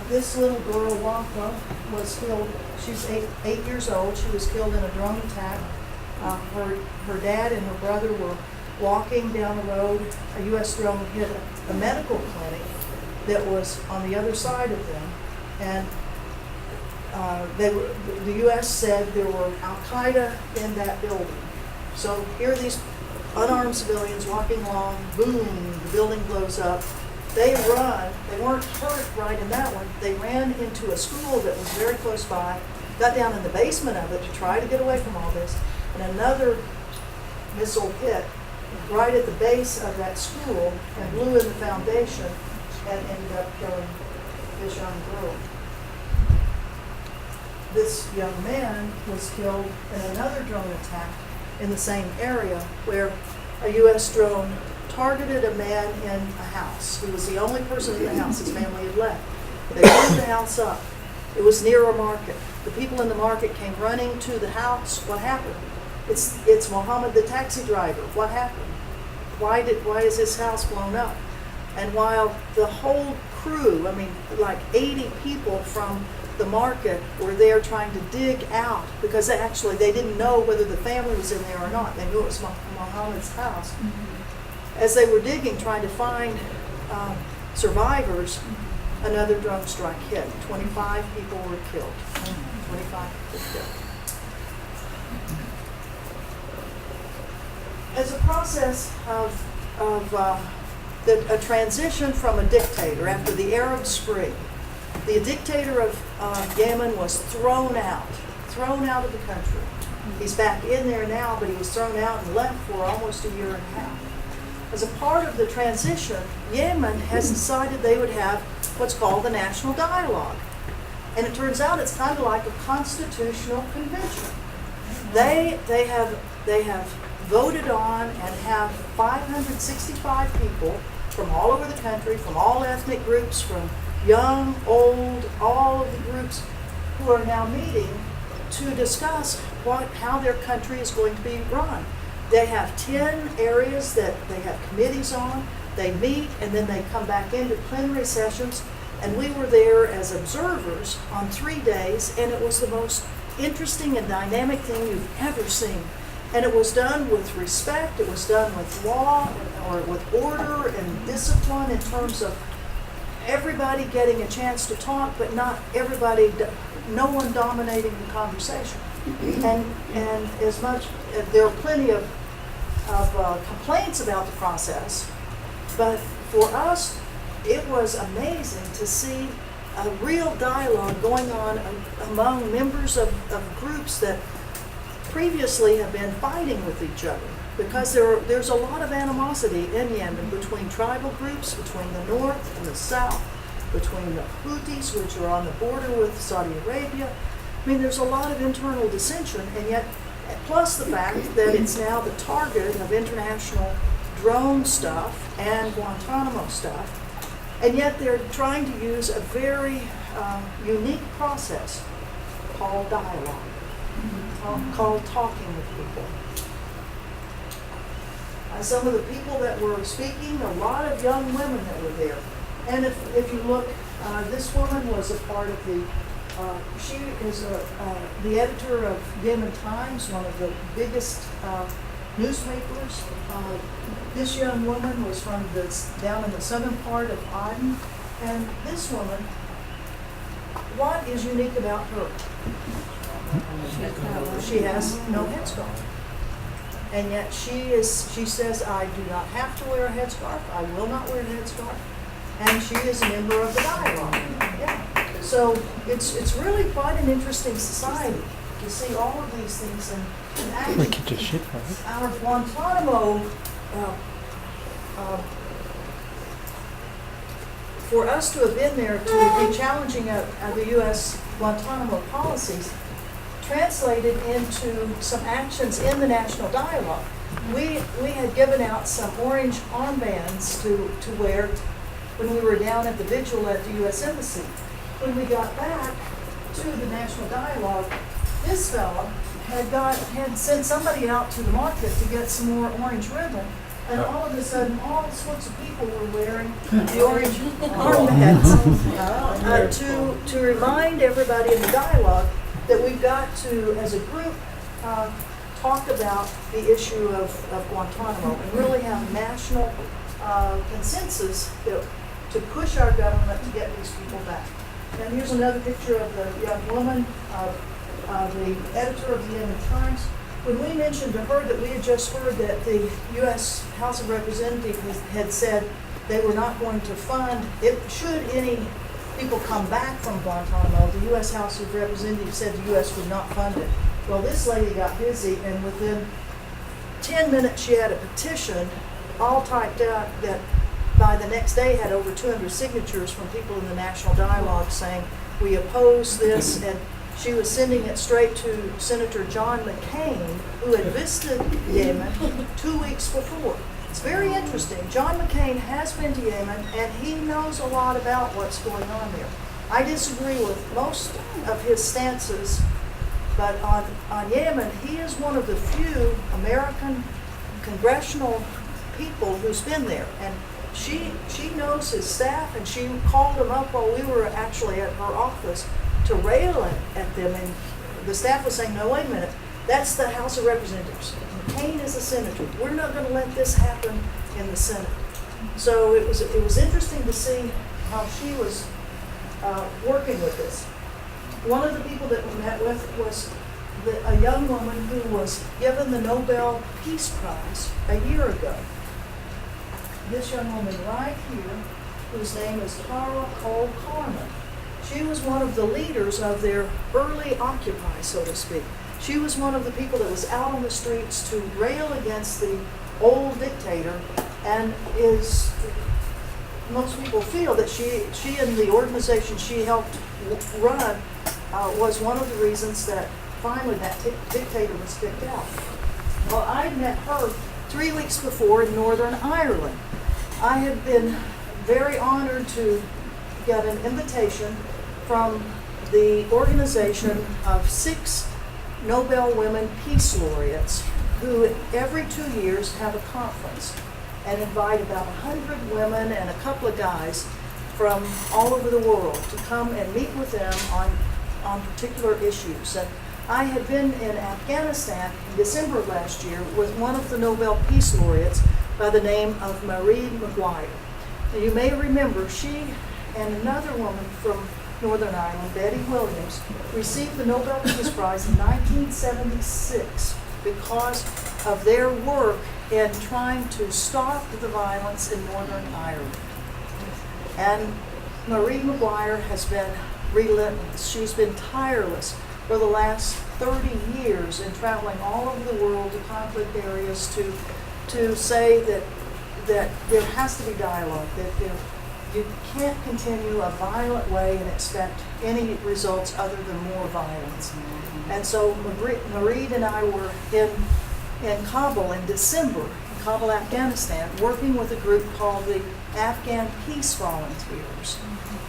This little girl, Waka, was killed. She's 8 years old. She was killed in a drone attack. Her dad and her brother were walking down the road. A U.S. drone hit a medical clinic that was on the other side of them, and the U.S. said there were Al-Qaeda in that building. So here are these unarmed civilians walking along, boom, the building blows up. They run, they weren't hurt right in that one, they ran into a school that was very close by, got down in the basement of it to try to get away from all this, and another missile hit right at the base of that school and blew in the foundation and ended up killing this young girl. This young man was killed in another drone attack in the same area where a U.S. drone targeted a man in a house. He was the only person in the house. His family had left. They blew the house up. It was near a market. The people in the market came running to the house. What happened? It's Mohammed, the taxi driver. What happened? Why is his house blown up? And while the whole crew, I mean, like 80 people from the market were there trying to dig out, because they didn't know whether the family was in there or not. They knew it was Mohammed's house. As they were digging, trying to find survivors, another drone strike hit. 25 people were killed. 25 people killed. As a process of a transition from a dictator after the Arab Spring, the dictator of Yemen was thrown out thrown out of the country. He's back in there now, but he was thrown out and left for almost a year and a half. As a part of the transition, Yemen has decided they would have what's called the National Dialogue. And it turns out it's kind of like a constitutional convention. They have voted on and have 565 people from all over the country, from all ethnic groups, from young, old, all of the groups who are now meeting to discuss how their country is going to be run. They have 10 areas that they have committees on. They meet and then they come back into plenary sessions. And we were there as observers on 3 days, and it was the most interesting and dynamic thing you've ever seen. And it was done with respect, it was done with law, or with order and discipline in terms of everybody getting a chance to talk, but not everybody, no one dominating the conversation. And as much, there are plenty of complaints about the process, but for us, it was amazing to see a real dialogue going on among members of groups that previously have been fighting with each other, because there's a lot of animosity in Yemen between tribal groups, between the north and the south, between the Houthis, which are on the border with Saudi Arabia. I mean, there's a lot of internal dissension, and yet, plus the fact that it's now the target of international drone stuff and Guantanamo stuff, and yet they're trying to use a very unique process called dialogue, called talking with people. Some of the people that were speaking, a lot of young women that were there. And if you look, this woman was a part of the, she is the editor of Yemen Times, one of the biggest newspapers. This young woman was from down in the southern part of Aden. And this woman, what is unique about her? She has no headscarf. And yet she says, I do not have to wear a headscarf. I will not wear a headscarf. And she is a member of the dialogue. Yeah. So it's really quite an interesting society to see all of these things. And actually, our Guantanamo, for us to have been there to be challenging the U.S. Guantanamo policies, translated into some actions in the national dialogue. We had given out some orange armbands to wear when we were down at the vigil at the U.S. Embassy. When we got back to the national dialogue, this fella had sent somebody out to the market to get some more orange ribbon, and all of a sudden, all sorts of people were wearing the orange armbands to remind everybody in the dialogue that we've got to, as a group, talk about the issue of Guantanamo and really have national consensus to push our government to get these people back. And here's another picture of the young woman, the editor of the Yemen Times. When we mentioned to her that we had just heard that the U.S. House of Representatives had said they were not going to fund it, should any people come back from Guantanamo, the U.S. House of Representatives said the U.S. would not fund it. Well, this lady got busy, and within 10 minutes she had a petition all typed out that by the next day had over 200 signatures from people in the national dialogue saying, we oppose this, and she was sending it straight to Senator John McCain, who had visited Yemen 2 weeks before. It's very interesting. John McCain has been to Yemen, and he knows a lot about what's going on there. I disagree with most of his stances, but on Yemen, he is one of the few American congressional people who's been there. And she knows his staff, and she called them up while we were actually at her office to rail at them. And the staff was saying, no, wait a minute, that's the House of Representatives. McCain is a senator. We're not going to let this happen in the Senate. So it was interesting to see how she was working with this. One of the people that we met with was a young woman who was given the Nobel Peace Prize a year ago. This young woman right here, whose name is Keaau. She was one of the leaders of their early Occupy, so to speak. She was one of the people that was out on the streets to rail against the old dictator, and most people feel that she and the organization she helped run was one of the reasons that finally that dictator was kicked out. Well, I met her 3 weeks before in Northern Ireland. I had been very honored to get an invitation from the organization of 6 Nobel Women Peace Laureates who every 2 years have a conference and invite about 100 women and a couple of guys from all over the world to come and meet with them on particular issues. And I had been in Afghanistan in December of last year with one of the Nobel Peace Laureates by the name of Marie Maguire. Now, you may remember she and another woman from Northern Ireland, Betty Williams, received the Nobel Peace Prize in 1976 because of their work in trying to stop the violence in Northern Ireland. And Marie Maguire has been relentless. She's been tireless for the last 30 years in traveling all over the world to conflict areas to say that there has to be dialogue, that you can't continue a violent way and expect any results other than more violence. And so Marie and I were in Kabul in December, in Kabul, Afghanistan, working with a group called the Afghan Peace Volunteers.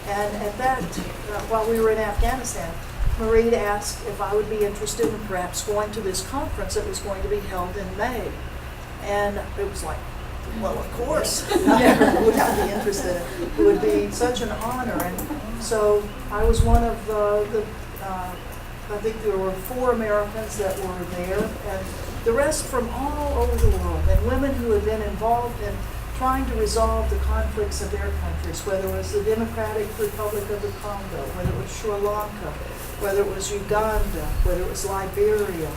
And at that, while we were in Afghanistan, Marie asked if I would be interested in perhaps going to this conference that was going to be held in May. And it was like, well, of course, would I be interested? It would be such an honor. And so I was one of I think there were 4 Americans that were there, and the rest from all over the world, and women who had been involved in trying to resolve the conflicts of their countries, whether it was the Democratic Republic of the Congo, whether it was Sri Lanka, whether it was Uganda, whether it was Liberia.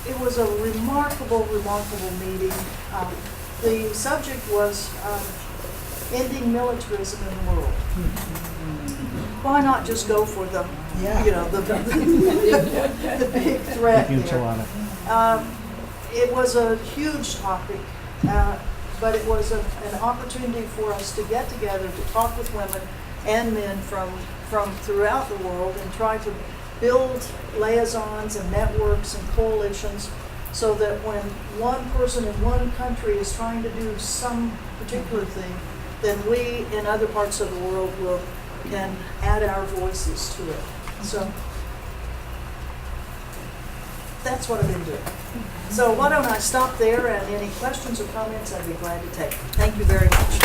It was a remarkable, remarkable meeting. The subject was ending militarism in the world. Why not just go for the, the big threat here? It was a huge topic, but it was an opportunity for us to get together to talk with women and men from throughout the world and try to build liaisons and networks and coalitions so that when one person in one country is trying to do some particular thing, then we in other parts of the world can add our voices to it. So that's what I've been doing. So why don't I stop there, and any questions or comments I'd be glad to take. Thank you very much.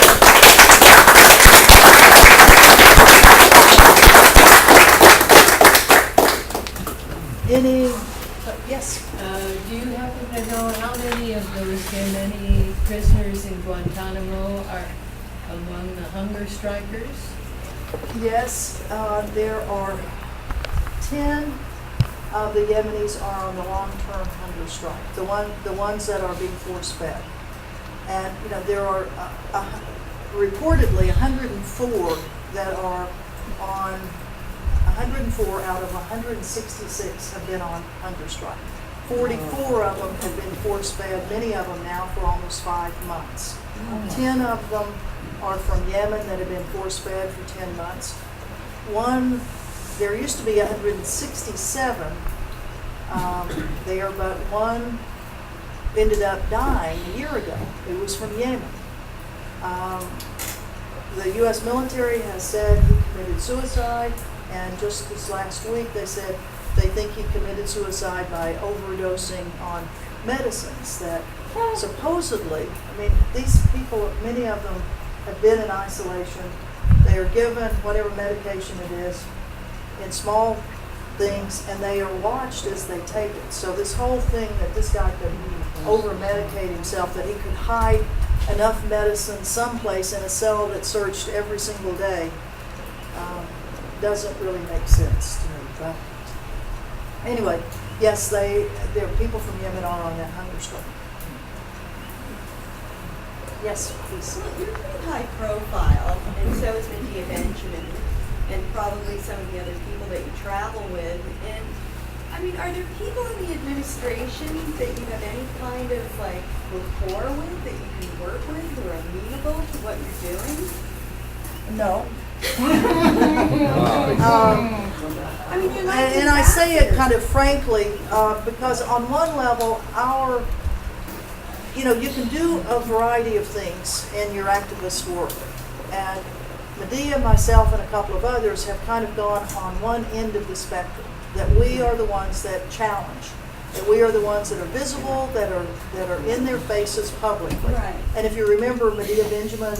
Yes? Do you happen to know how many of those Yemeni prisoners in Guantanamo are among the hunger strikers? Yes, there are 10 of the Yemenis are on the long-term hunger strike, the ones that are being force-fed. And, there are reportedly 104 that are on 104 out of 166 have been on hunger strike. 44 of them have been force-fed, many of them now for almost 5 months. 10 of them are from Yemen that have been force-fed for 10 months. There used to be 167 there, but one ended up dying a year ago. It was from Yemen. The U.S. military has said he committed suicide, and just this last week they said they think he committed suicide by overdosing on medicines that supposedly, these people, many of them have been in isolation. They are given whatever medication it is in small things, and they are watched as they take it. So this whole thing that this guy could over-medicate himself, that he could hide enough medicine someplace in a cell that's searched every single day, doesn't really make sense to me. But anyway, yes, there are people from Yemen are on that hunger strike. Yes, please. Well, you're pretty high profile, and so is Medea Benjamin. and probably some of the other people that you travel with. And I mean, are there people in the administration that you have any kind of like rapport with, that you can work with, who are amenable to what you're doing? No. I mean, you're like And I say it ambassadors. kind of frankly, because on one level, you can do a variety of things in your activist work. And Medea, myself, and a couple of others have kind of gone on one end of the spectrum, that we are the ones that challenge, that we are the ones that are visible, that are in their faces publicly. Right. And if you remember, Medea Benjamin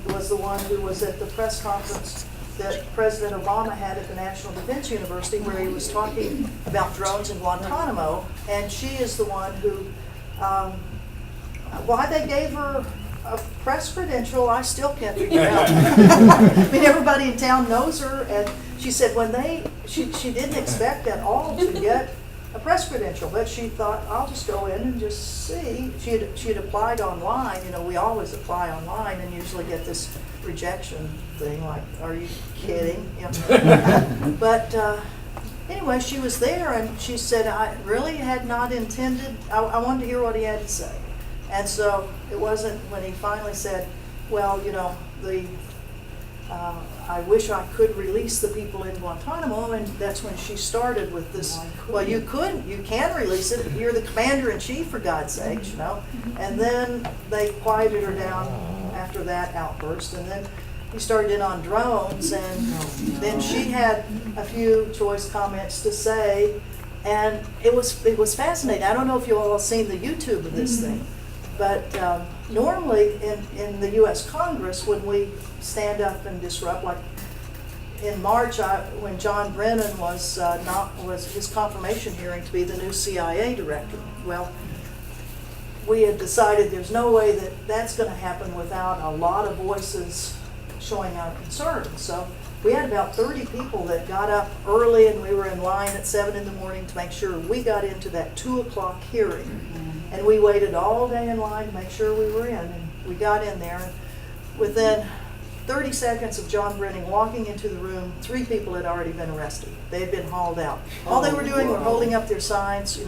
was the one who was at the press conference that President Obama had at the National Defense University, where he was talking about drones in Guantanamo, and she is the one who, why they gave her a press credential, I still can't figure out. I mean, everybody in town knows her, and she said she didn't expect at all to get a press credential, but she thought, I'll just go in and just see. She had applied online. We always apply online and usually get this rejection thing, like, are you kidding? But anyway, she was there, and she said, I really had not intended, I wanted to hear what he had to say. And so it wasn't when he finally said, well, I wish I could release the people in Guantanamo, and that's when she started with this, well, you can release it, you're the commander-in-chief, for God's sakes, And then they quieted her down after that outburst, and then we started in on drones, and then she had a few choice comments to say, and it was fascinating. I don't know if you all have seen the YouTube of this thing, but normally in the U.S. Congress, when we stand up and disrupt, like in March, when John Brennan was his confirmation hearing to be the new CIA director. Well, we had decided there's no way that that's going to happen without a lot of voices showing our concern. So we had about 30 people that got up early, and we were in line at 7 in the morning to make sure we got into that 2 o'clock hearing. And we waited all day in line to make sure we were in, and we got in there. And within 30 seconds of John Brennan walking into the room, 3 people had already been arrested. They had been hauled out. All they were doing were holding up their signs,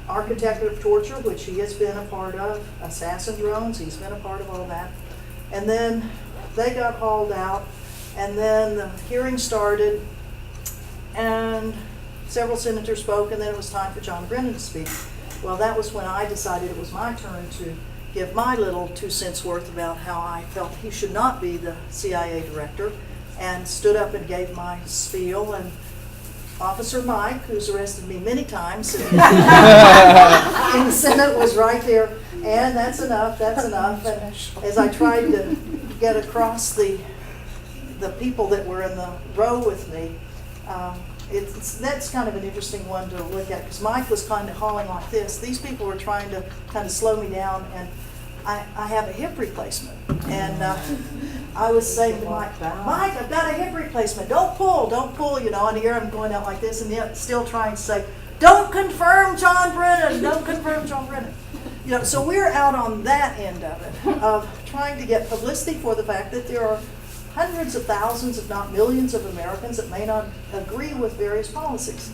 architect of torture, which he has been a part of, assassin drones, he's been a part of all that. And then they got hauled out, and then the hearing started, and several senators spoke, and then it was time for John Brennan to speak. Well, that was when I decided it was my turn to give my little 2 cents worth about how I felt he should not be the CIA director, and stood up and gave my spiel. And Officer Mike, who's arrested me many times in the Senate, was right there, and that's enough. And as I tried to get across the people that were in the row with me, that's kind of an interesting one to look at, because Mike was kind of hauling like this. These people were trying to kind of slow me down, and I have a hip replacement. And I was saying to Mike, I've got a hip replacement. Don't pull, and here I'm going out like this, and yet still trying to say, don't confirm John Brennan. So we're out on that end of it, of trying to get publicity for the fact that there are hundreds of thousands, if not millions, of Americans that may not agree with various policies.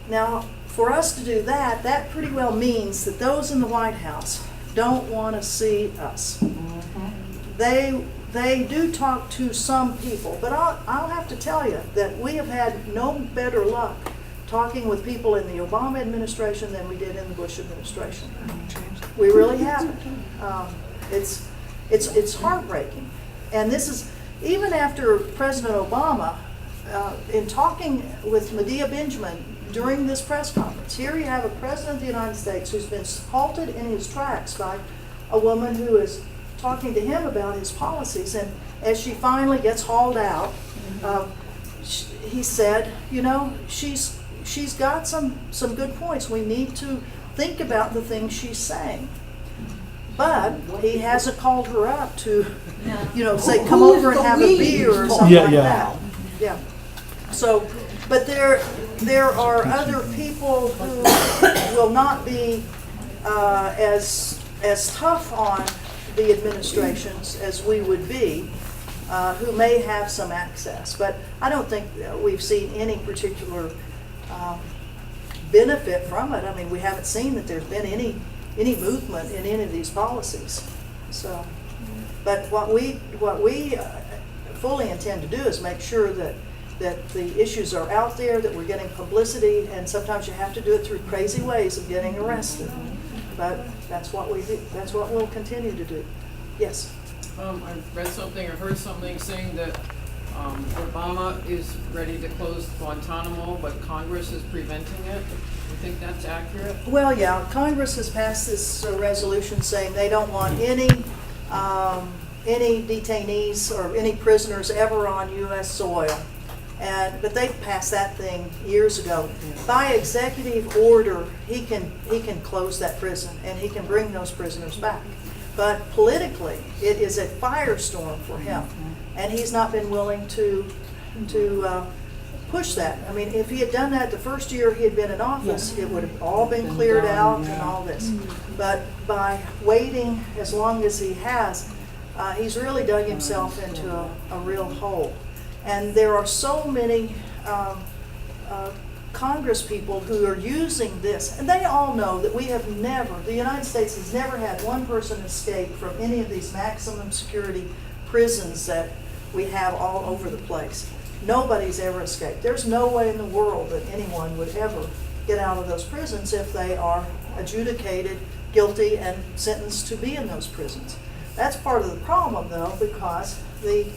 Now, for us to do that, that pretty well means that those in the White House don't want to see us. They do talk to some people, but I'll have to tell you that we have had no better luck talking with people in the Obama administration than we did in the Bush administration. We really haven't. It's heartbreaking, and this is even after President Obama, in talking with Medea Benjamin during this press conference. Here you have a president of the United States who's been halted in his tracks by a woman who is talking to him about his policies, and as she finally gets hauled out, he said, she's got some good points. We need to think about the things she's saying. But he hasn't called her up to, say, come over and have a beer or something like that. Yeah. So, but there are other people who will not be as tough on the administrations as we would be. who may have some access. But I don't think we've seen any particular benefit from it. I mean, we haven't seen that there's been any movement in any of these policies. So, but what we fully intend to do is make sure that the issues are out there, that we're getting publicity, and sometimes you have to do it through crazy ways of getting arrested. But that's what we do. That's what we'll continue to do. Yes. I read something or heard something saying that Obama is ready to close Guantanamo, but Congress is preventing it. You think that's accurate? Well, yeah, Congress has passed this resolution saying they don't want any detainees or any prisoners ever on U.S. soil. But they passed that thing years ago. By executive order, he can close that prison and he can bring those prisoners back. But politically, it is a firestorm for him, and he's not been willing to push that. I mean, if he had done that the first year he had been in office, it would have all been cleared out and all this. But by waiting as long as he has, he's really dug himself into a real hole. And there are so many Congress people who are using this, and they all know that the United States has never had one person escape from any of these maximum security prisons that we have all over the place. Nobody's ever escaped. There's no way in the world that anyone would ever get out of those prisons if they are adjudicated guilty and sentenced to be in those prisons. That's part of the problem, though, because the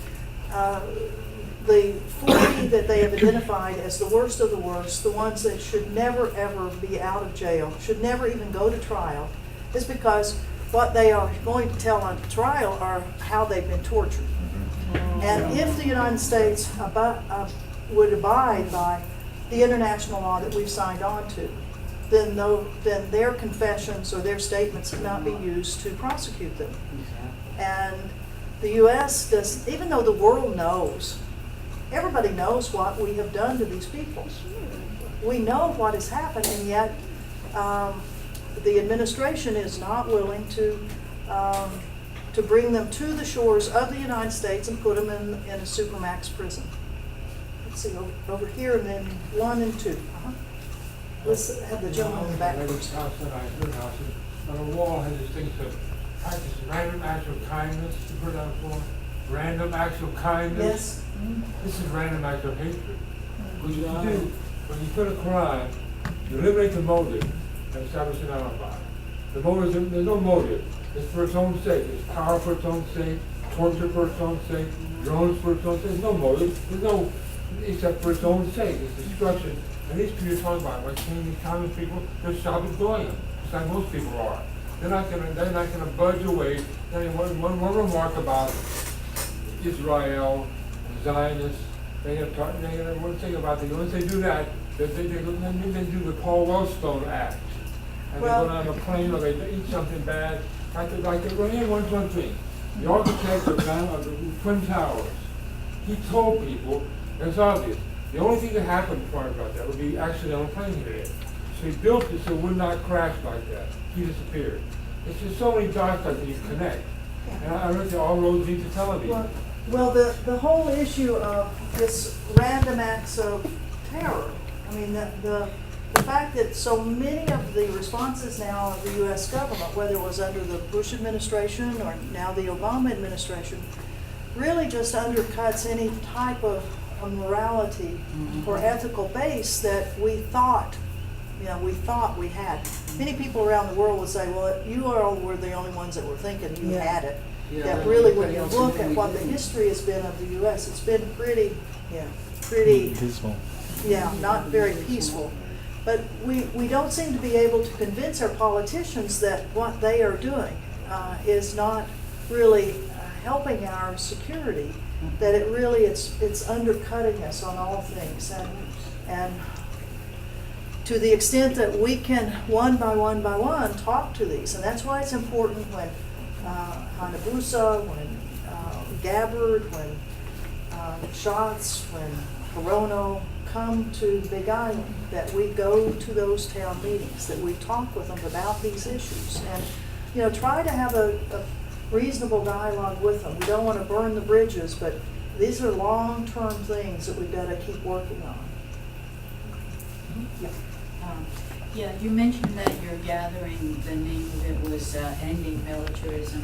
40 that they have identified as the worst of the worst, the ones that should never ever be out of jail, should never even go to trial, is because what they are going to tell on trial are how they've been tortured. And if the United States would abide by the international law that we've signed on to, then their confessions or their statements cannot be used to prosecute them. And the U.S. does, even though the world knows, everybody knows what we have done to these people. We know what has happened, and yet the administration is not willing to bring them to the shores of the United States and put them in a supermax prison. Let's see, over here, and then 1 and 2. Let's have the gentleman in the back first. House and I heard house, on a wall has this thing to practice random acts of kindness. You heard that before? Random acts of kindness. Yes. This is random acts of hatred. What you do, when you put a crime, you eliminate the motive and establish an alibi. The motive, there's no motive. It's for its own sake. It's power for its own sake, torture for its own sake, drones for its own sake. There's no motive. There's no, except for its own sake. It's destruction. And these people you're talking about, like these common people, they're self-enjoying them, just like most people are. They're not gonna budge away. Then one remark about Israel, Zionists, one thing about once they do that, they do the Paul Wellstone Act. And Well, they go on a plane or they eat something bad. Like one thing. The architect of the Twin Towers, he told people, it's obvious, the only thing that happened prior about that would be accidental plane hit. So he built it so it would not crash like that. He disappeared. It's just so many dots like that you connect. And I read all roads lead to Tel Aviv. Well, the whole issue of this random acts of terror, I mean, the fact that so many of the responses now of the U.S. government, whether it was under the Bush administration or now the Obama administration, really just undercuts any type of a morality or ethical base that we thought we had. Many people around the world would say, well, you all were the only ones that were thinking you had it. That really, when you look at what the history has been of the U.S., it's been pretty Peaceful. not very peaceful. But we don't seem to be able to convince our politicians that what they are doing is not really helping our security, that it's undercutting us on all things. And to the extent that we can, one by one, talk to these. And that's why it's important when Hayabusa, when Gabbard, when Schatz, when Hirono come to Big Island, that we go to those town meetings, that we talk with them about these issues, and try to have a reasonable dialogue with them. We don't want to burn the bridges, but these are long-term things that we've got to keep working on. Yeah. Yeah, you mentioned that you're gathering the name of it was ending militarism,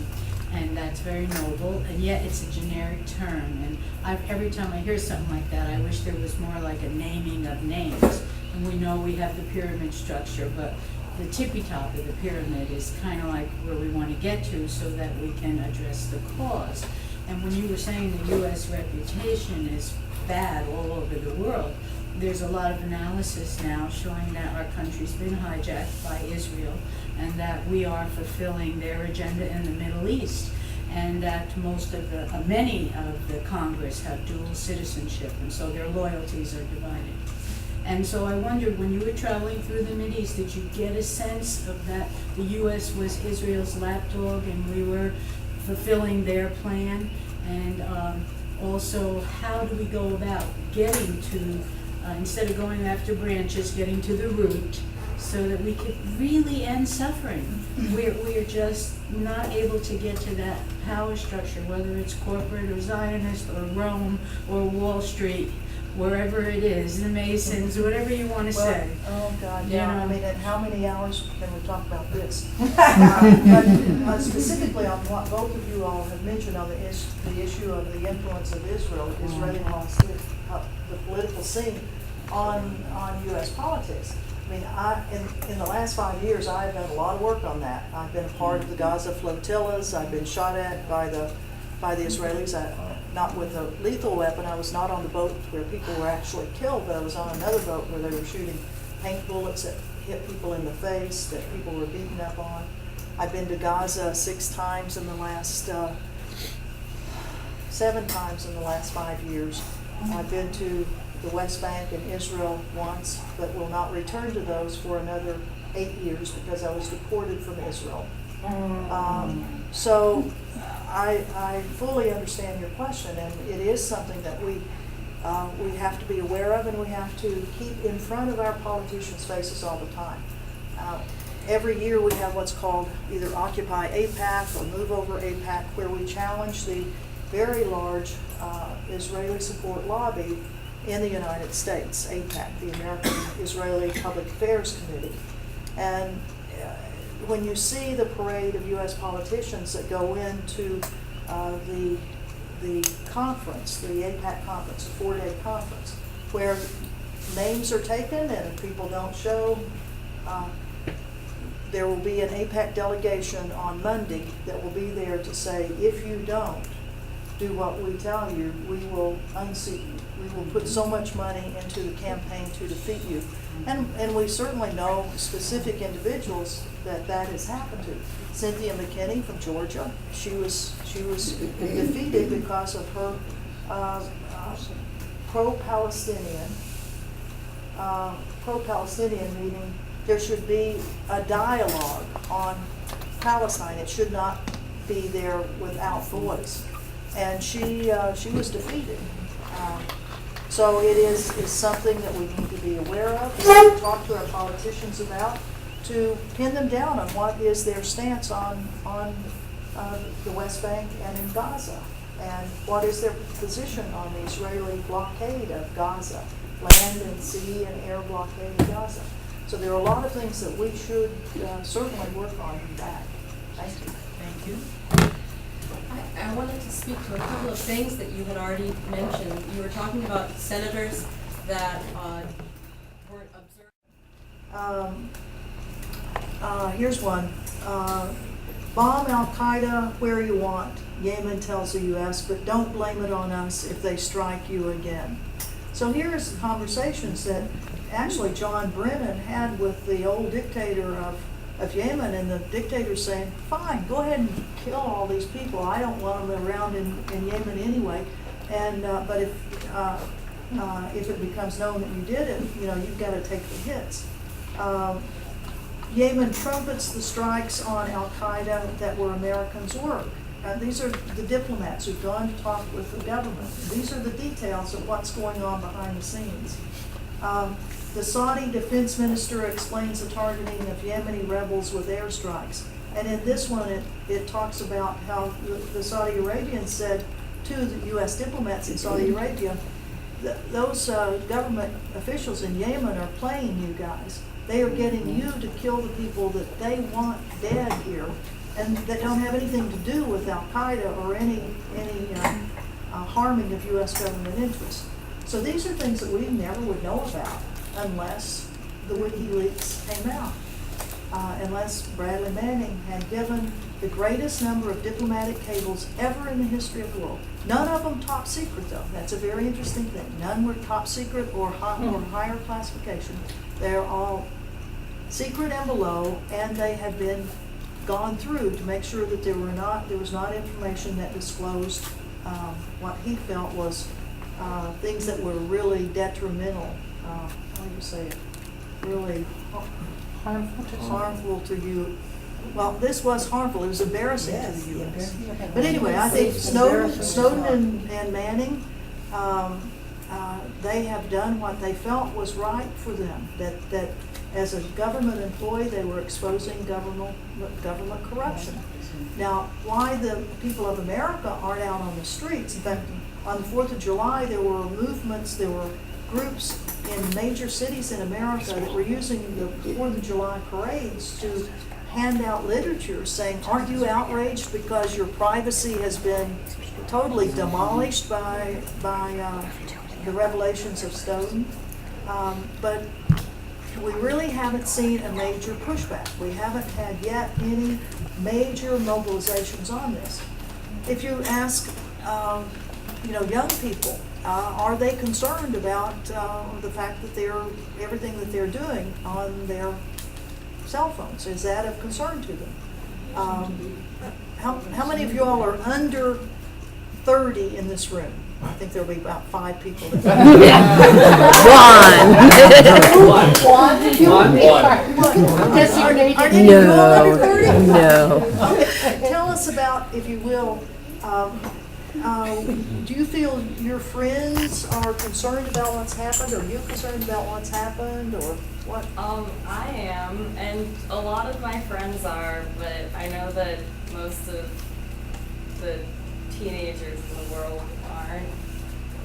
and that's very noble, and yet it's a generic term. And every time I hear something like that, I wish there was more like a naming of names. And we know we have the pyramid structure, but the tippy top of the pyramid is kind of like where we want to get to so that we can address the cause. And when you were saying the U.S. reputation is bad all over the world, there's a lot of analysis now showing that our country's been hijacked by Israel and that we are fulfilling their agenda in the Middle East, and that many of the Congress have dual citizenship, and so their loyalties are divided. And so I wondered, when you were traveling through the Mideast, did you get a sense of that the U.S. was Israel's lapdog and we were fulfilling their plan? And also, how do we go about getting to, instead of going after branches, getting to the root so that we could really end suffering? We're just not able to get to that power structure, whether it's corporate or Zionist or Rome or Wall Street, wherever it is, the Masons, whatever you want to say. Oh, God, You yeah. know. I mean, and how many hours can we talk about this? But specifically on what both of you all have mentioned on the issue of the influence of Israel, Israeli the political scene on U.S. politics. I mean, in the last 5 years, I've done a lot of work on that. I've been a part of the Gaza flotillas. I've been shot at by the Israelis, not with a lethal weapon. I was not on the boat where people were actually killed, but I was on another boat where they were shooting paint bullets that hit people in the face, that people were beaten up on. I've been to Gaza 6 times in the last, 7 times in the last 5 years. I've been to the West Bank and Israel once, but will not return to those for another 8 years because I was deported from Israel. So I fully understand your question, and it is something that we have to be aware of, and we have to keep in front of our politicians' faces all the time. Every year we have what's called either Occupy AIPAC or Move Over AIPAC, where we challenge the very large Israeli support lobby in the United States, AIPAC, the American Israeli Public Affairs Committee. And when you see the parade of U.S. politicians that go into the conference, the AIPAC conference, a 4-day conference, where names are taken and people don't show, there will be an AIPAC delegation on Monday that will be there to say, if you don't do what we tell you, we will unseat you. We will put so much money into the campaign to defeat you. And we certainly know specific individuals that has happened to. Cynthia McKinney from Georgia, she was defeated because of her pro-Palestinian, meaning there should be a dialogue on Palestine. It should not be there without voice. And she was defeated. So it is something that we need to be aware of, to talk to our politicians about, to pin them down on what is their stance on the West Bank and in Gaza, and what is their position on the Israeli blockade of Gaza, land and sea and air blockade of Gaza. So there are a lot of things that we should certainly work on in that. Thank you. Thank you. I wanted to speak to a couple of things that you had already mentioned. You were talking about senators that weren't observed. Here's one. Bomb Al-Qaeda where you want, Yemen tells the U.S., but don't blame it on us if they strike you again. So here's conversations that actually John Brennan had with the old dictator of Yemen, and the dictator's saying, fine, go ahead and kill all these people. I don't want them around in Yemen anyway. And but if it becomes known that you did it, you've got to take the hits. Yemen trumpets the strikes on Al-Qaeda that were Americans' work. These are the diplomats who've gone to talk with the government. These are the details of what's going on behind the scenes. The Saudi defense minister explains the targeting of Yemeni rebels with airstrikes. And in this one, it talks about how the Saudi Arabians said to the U.S. diplomats in Saudi Arabia, those government officials in Yemen are playing you guys. They are getting you to kill the people that they want dead here, and that don't have anything to do with Al Qaeda or any harming of U.S. government interests. So these are things that we never would know about unless the WikiLeaks came out. Unless Bradley Manning had given the greatest number of diplomatic cables ever in the history of the world. None of them top secret, though. That's a very interesting thing. None were top secret or higher classification. They're all secret and below, and they have been gone through to make sure that there was not information that disclosed what he felt was things that were really detrimental. How do you say it? Really harmful to you. Well, this was harmful. It was embarrassing to the U.S. But anyway, I think Snowden and Manning, they have done what they felt was right for them. That as a government employee, they were exposing government corruption. Now, why the people of America aren't out on the streets? In fact, on the 4th of July, there were movements, there were groups in major cities in America that were using the 4th of July parades to hand out literature saying, aren't you outraged because your privacy has been totally demolished by the revelations of Snowden? But we really haven't seen a major pushback. We haven't had yet any major mobilizations on this. If you ask young people, are they concerned about the fact that everything that they're doing on their cell phones? Is that of concern to them? How many of you all are under 30 in this room? I think there'll be about 5 people. One. Are any of you all under 30? No. Okay. Tell us about, if you will, do you feel your friends are concerned about what's happened? Are you concerned about what's happened, or what? I am, and a lot of my friends are, but I know that most of the teenagers in the world aren't.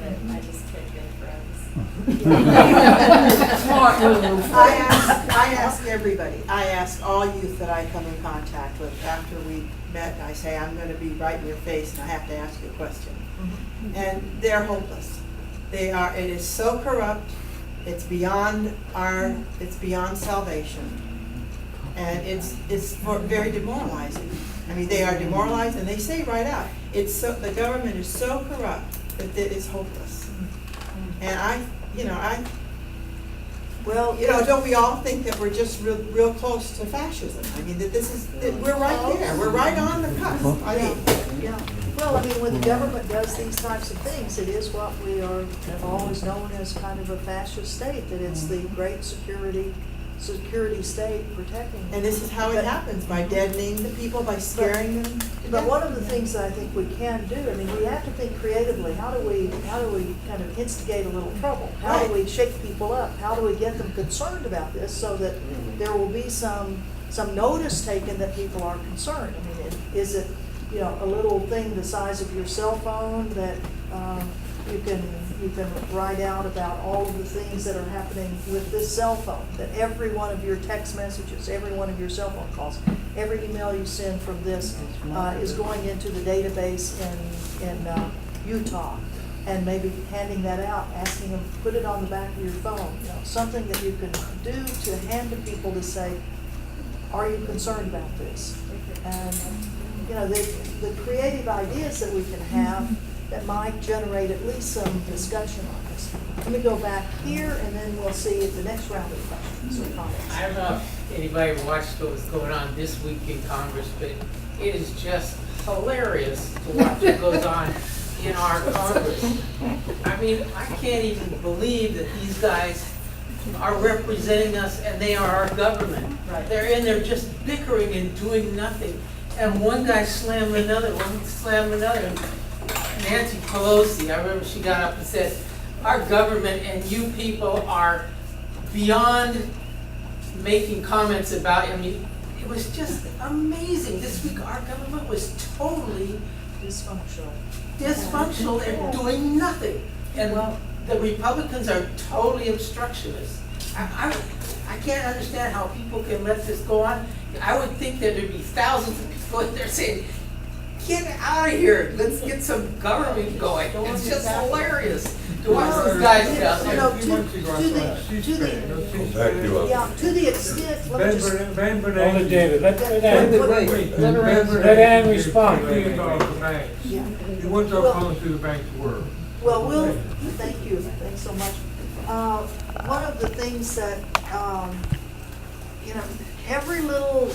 But I just can't get friends. I ask everybody. I ask all youth that I come in contact with after we met. I say, I'm going to be right in your face, and I have to ask you a question. And they're hopeless. They are. It is so corrupt. It's beyond salvation, and it's very demoralizing. I mean, they are demoralized, and they say right out, the government is so corrupt that it is hopeless. And don't we all think that we're just real close to fascism? I mean, that we're right there. We're right on the cusp. Yeah. Well, I mean, when the government does these types of things, it is what we have always known as kind of a fascist state, that it's the great security state protecting. And this is how it happens, by deadening the people, by scaring them. But one of the things that I think we can do, I mean, we have to think creatively. How do we kind of instigate a little trouble? How do we shake people up? How do we get them concerned about this so that there will be some notice taken that people are concerned? I mean, is it a little thing the size of your cell phone that you can write out about all of the things that are happening with this cell phone, that every one of your text messages, every one of your cell phone calls, every email you send from this is going into the database in Utah, and maybe handing that out, asking them, put it on the back of your phone, something that you can do to hand to people to say, are you concerned about this? And the creative ideas that we can have that might generate at least some discussion on this. Let me go back here, and then we'll see at the next round of questions or comments. I don't know if anybody watched what was going on this week in Congress, but it is just hilarious to watch what goes on in our Congress. I mean, I can't even believe that these guys are representing us and they are our government. Right. They're in there just bickering and doing nothing. And one guy slammed another, one slammed another. Nancy Pelosi, I remember she got up and said, our government and you people are beyond making comments about, I mean, it was just amazing. This week, our government was totally Dysfunctional. dysfunctional and doing nothing. And Well- the Republicans are totally obstructionists. I can't understand how people can let this go on. I would think that there'd be thousands of people in there saying, get out of here, let's get some government going. It's just hilarious to watch these guys down You there. know, to the extent, let me just. Hold it, David, let Ann respond. Yeah. You want to Well- follow through the bank's word. Well, thank you, thanks so much. One of the things that, you know, every little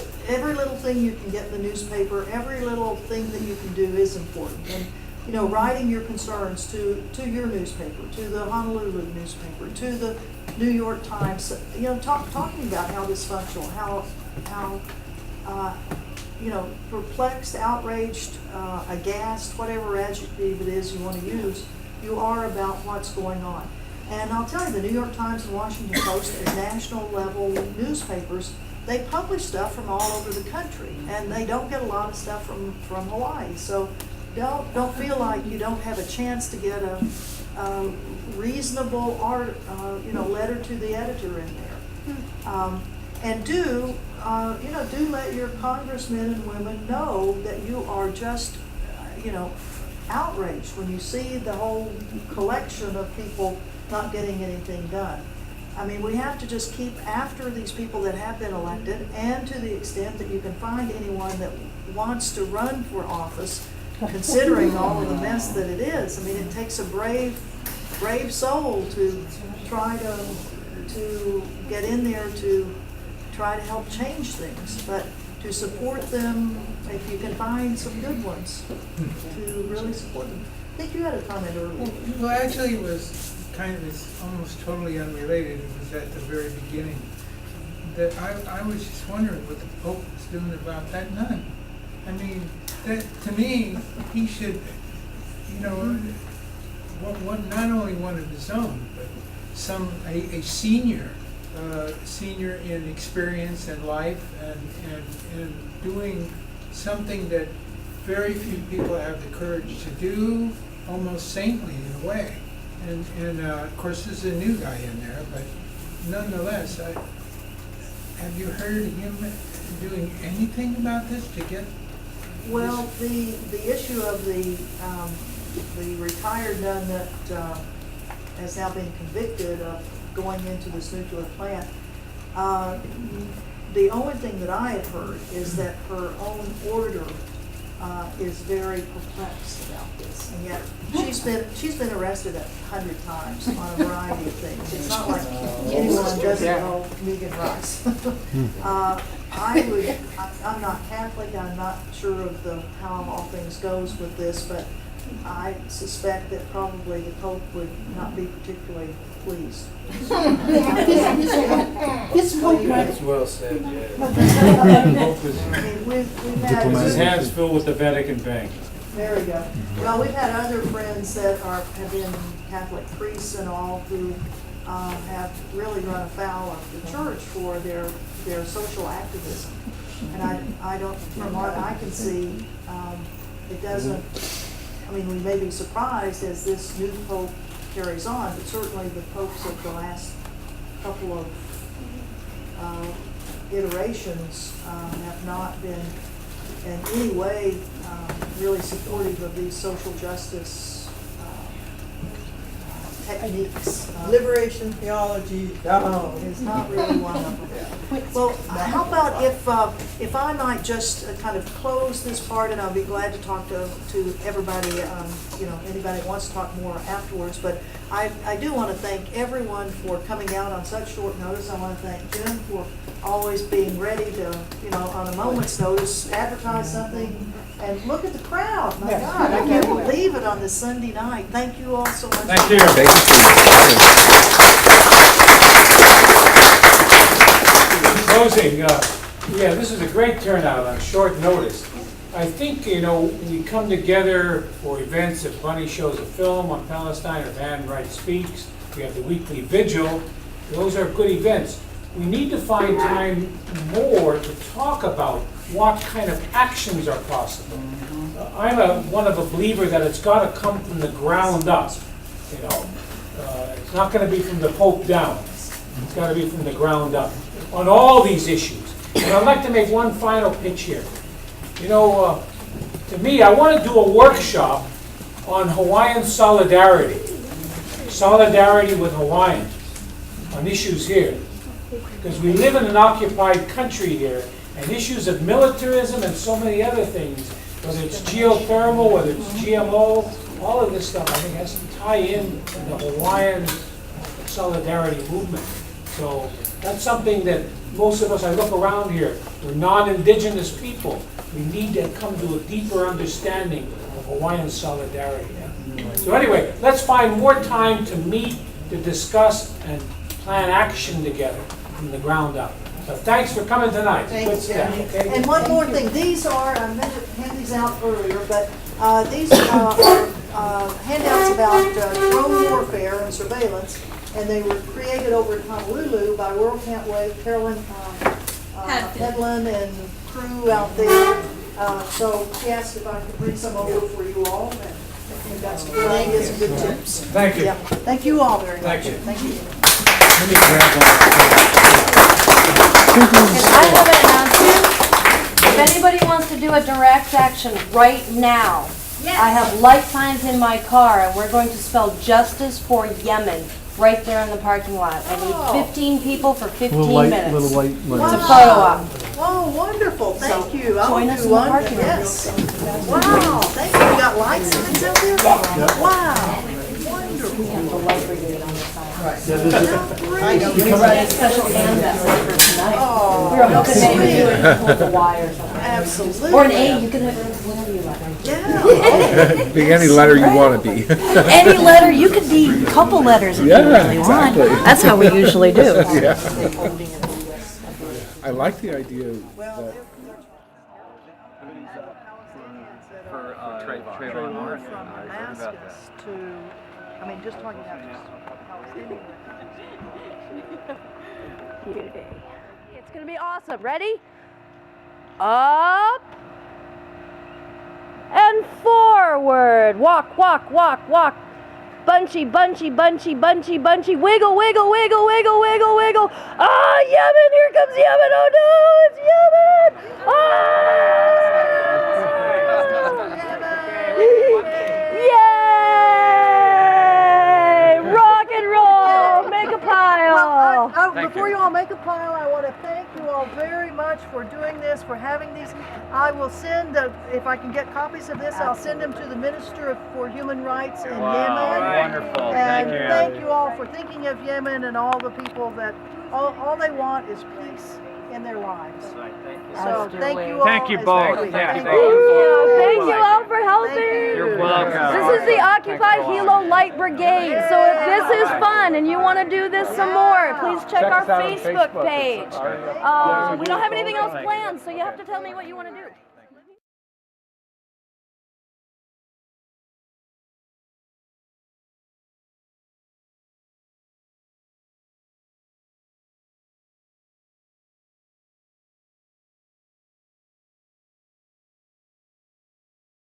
thing you can get in the newspaper, every little thing that you can do is important. And, you know, writing your concerns to your newspaper, to the Honolulu newspaper, to the New York Times, you know, talking about how dysfunctional, how you know, perplexed, outraged, aghast, whatever adjective it is you want to use, you are about what's going on. And I'll tell you, the New York Times and Washington Post, as national level newspapers, they publish stuff from all over the country, and they don't get a lot of stuff from Hawaii. So don't feel like you don't have a chance to get a reasonable you know, letter to the editor in there. And do let your congressmen and women know that you are just, you know, outraged when you see the whole collection of people not getting anything done. I mean, we have to just keep after these people that have been elected, and to the extent that you can find anyone that wants to run for office, considering all of the mess that it is. I mean, it takes a brave soul to try to get in there to try to help change things, but to support them, if you can find some good ones, to really support them. I think you had a comment earlier. Well, actually, it was it's almost totally unrelated. It was at the very beginning. That I was just wondering what the Pope was doing about that nun. I mean, that, to me, he should, you know, not only one of his own, but a senior in experience and life, and doing something that very few people have the courage to do, almost saintly in a way. And of course, there's a new guy in there, but nonetheless, have you heard him doing anything about this to get? Well, the issue of the retired nun that has now been convicted of going into this nuclear plant, the only thing that I have heard is that her own auditor is very perplexed about this, and yet she's been arrested 100 times on a variety of things. It's not like anyone doesn't know Megan Rice. I'm not Catholic. I'm not sure of how all things goes with this, but I suspect that probably the Pope would not be particularly pleased. That's well said, yeah. I mean, we've had His hands filled with the Vatican Bank. There we go. Well, we've had other friends that have been Catholic priests and all who have really run afoul of the church for their social activism. And I don't, from what I can see, it doesn't, I mean, we may be surprised as this new Pope carries on, but certainly the popes of the last couple of iterations have not been in any way really supportive of these social justice techniques. Liberation theology, Is not really one of them. Well, how about if I might just kind of close this part, and I'll be glad to talk to everybody, anybody that wants to talk more afterwards, but I do want to thank everyone for coming out on such short notice. I want to thank Jim for always being ready to, on a moment's notice, advertise something. And look at the crowd, my God, I can't believe it on this Sunday night. Thank you all so much. Thank you. In closing, yeah, this is a great turnout on short notice. I think, we come together for events. If Bunny shows a film on Palestine, or Van Wright speaks, we have the weekly vigil. Those are good events. we need to find time more to talk about what kind of actions are possible. I'm one of a believer that it's got to come from the ground up, you know. It's not going to be from the Pope down. It's got to be from the ground up on all these issues. And I'd like to make one final pitch here. You know, to me, I want to do a workshop on Hawaiian solidarity. Solidarity with Hawaiians on issues here. Because we live in an occupied country here, and issues of militarism and so many other things, whether it's geothermal, whether it's GMO, all of this stuff I think has to tie in to the Hawaiian solidarity movement. So that's something that most of us, I look around here, we're non-indigenous people. We need to come to a deeper understanding of Hawaiian solidarity. So anyway, let's find more time to meet, to discuss, and plan action together from the ground up. So thanks for coming tonight. Thank Good you, stuff, Danny. okay? And one more thing, these are, I meant to hand these out earlier, but these are handouts about drone warfare and surveillance, and they were created over in Honolulu by World Can't Wait, Carolyn Hedlund and crew out there. So she asked if I could bring some over for you all, and we've got some good ideas and good tips. Thank you. Yeah. Thank you all very much. Thank you. Thank you. Let me grab And I have an announcement. If anybody wants to do a direct action right now, I have light signs in my car, and we're going to spell justice for Yemen right there in the parking lot. I need 15 people for 15 minutes. Little white It's a photo op. Oh, wonderful, thank So, you. I'll join do us in the one. parking lot. Yes. Wow, thank you. You got light signs out there? Wow, wonderful. The light brigade on the side. Great. We're a special canvas for tonight. Oh, We were hoping maybe sweet. you would hold the Y or something. Absolutely. Or an A, you can have whatever you like. Yeah. Be any letter you want to be. Any letter, you could be a couple letters if you really want. That's how we usually do. I like the idea Well, that Trayvon Martin from Damascus to, I mean, just talking about Palestinian. It's going to be awesome. Ready? Up and forward. Walk, walk, walk, walk. Bunchy, bunchy, bunchy, bunchy, bunchy. Wiggle, wiggle, wiggle, wiggle, wiggle, wiggle. Ah, Yemen! Here comes Yemen! Oh no, it's Yemen! Ah! Yay! Rock and roll! Make a pile! Well, before you all make a pile, I want to thank you all very much for doing this, for having these. I will send, if I can get copies of this, I'll send them to the Minister for Human Rights in Yemen. Wonderful. And Thank you. thank you all for thinking of Yemen and all the people that, all they want is peace in their lives. So thank you all. Thank you both. especially. Yeah, Thank thank you. Thank you all for helping. You're welcome. This is the Occupy Hilo Light Brigade. So if this is fun and you want to do this some more, please check our us out on Facebook Facebook. page. We don't have anything else planned, so you have to tell me what you want to do.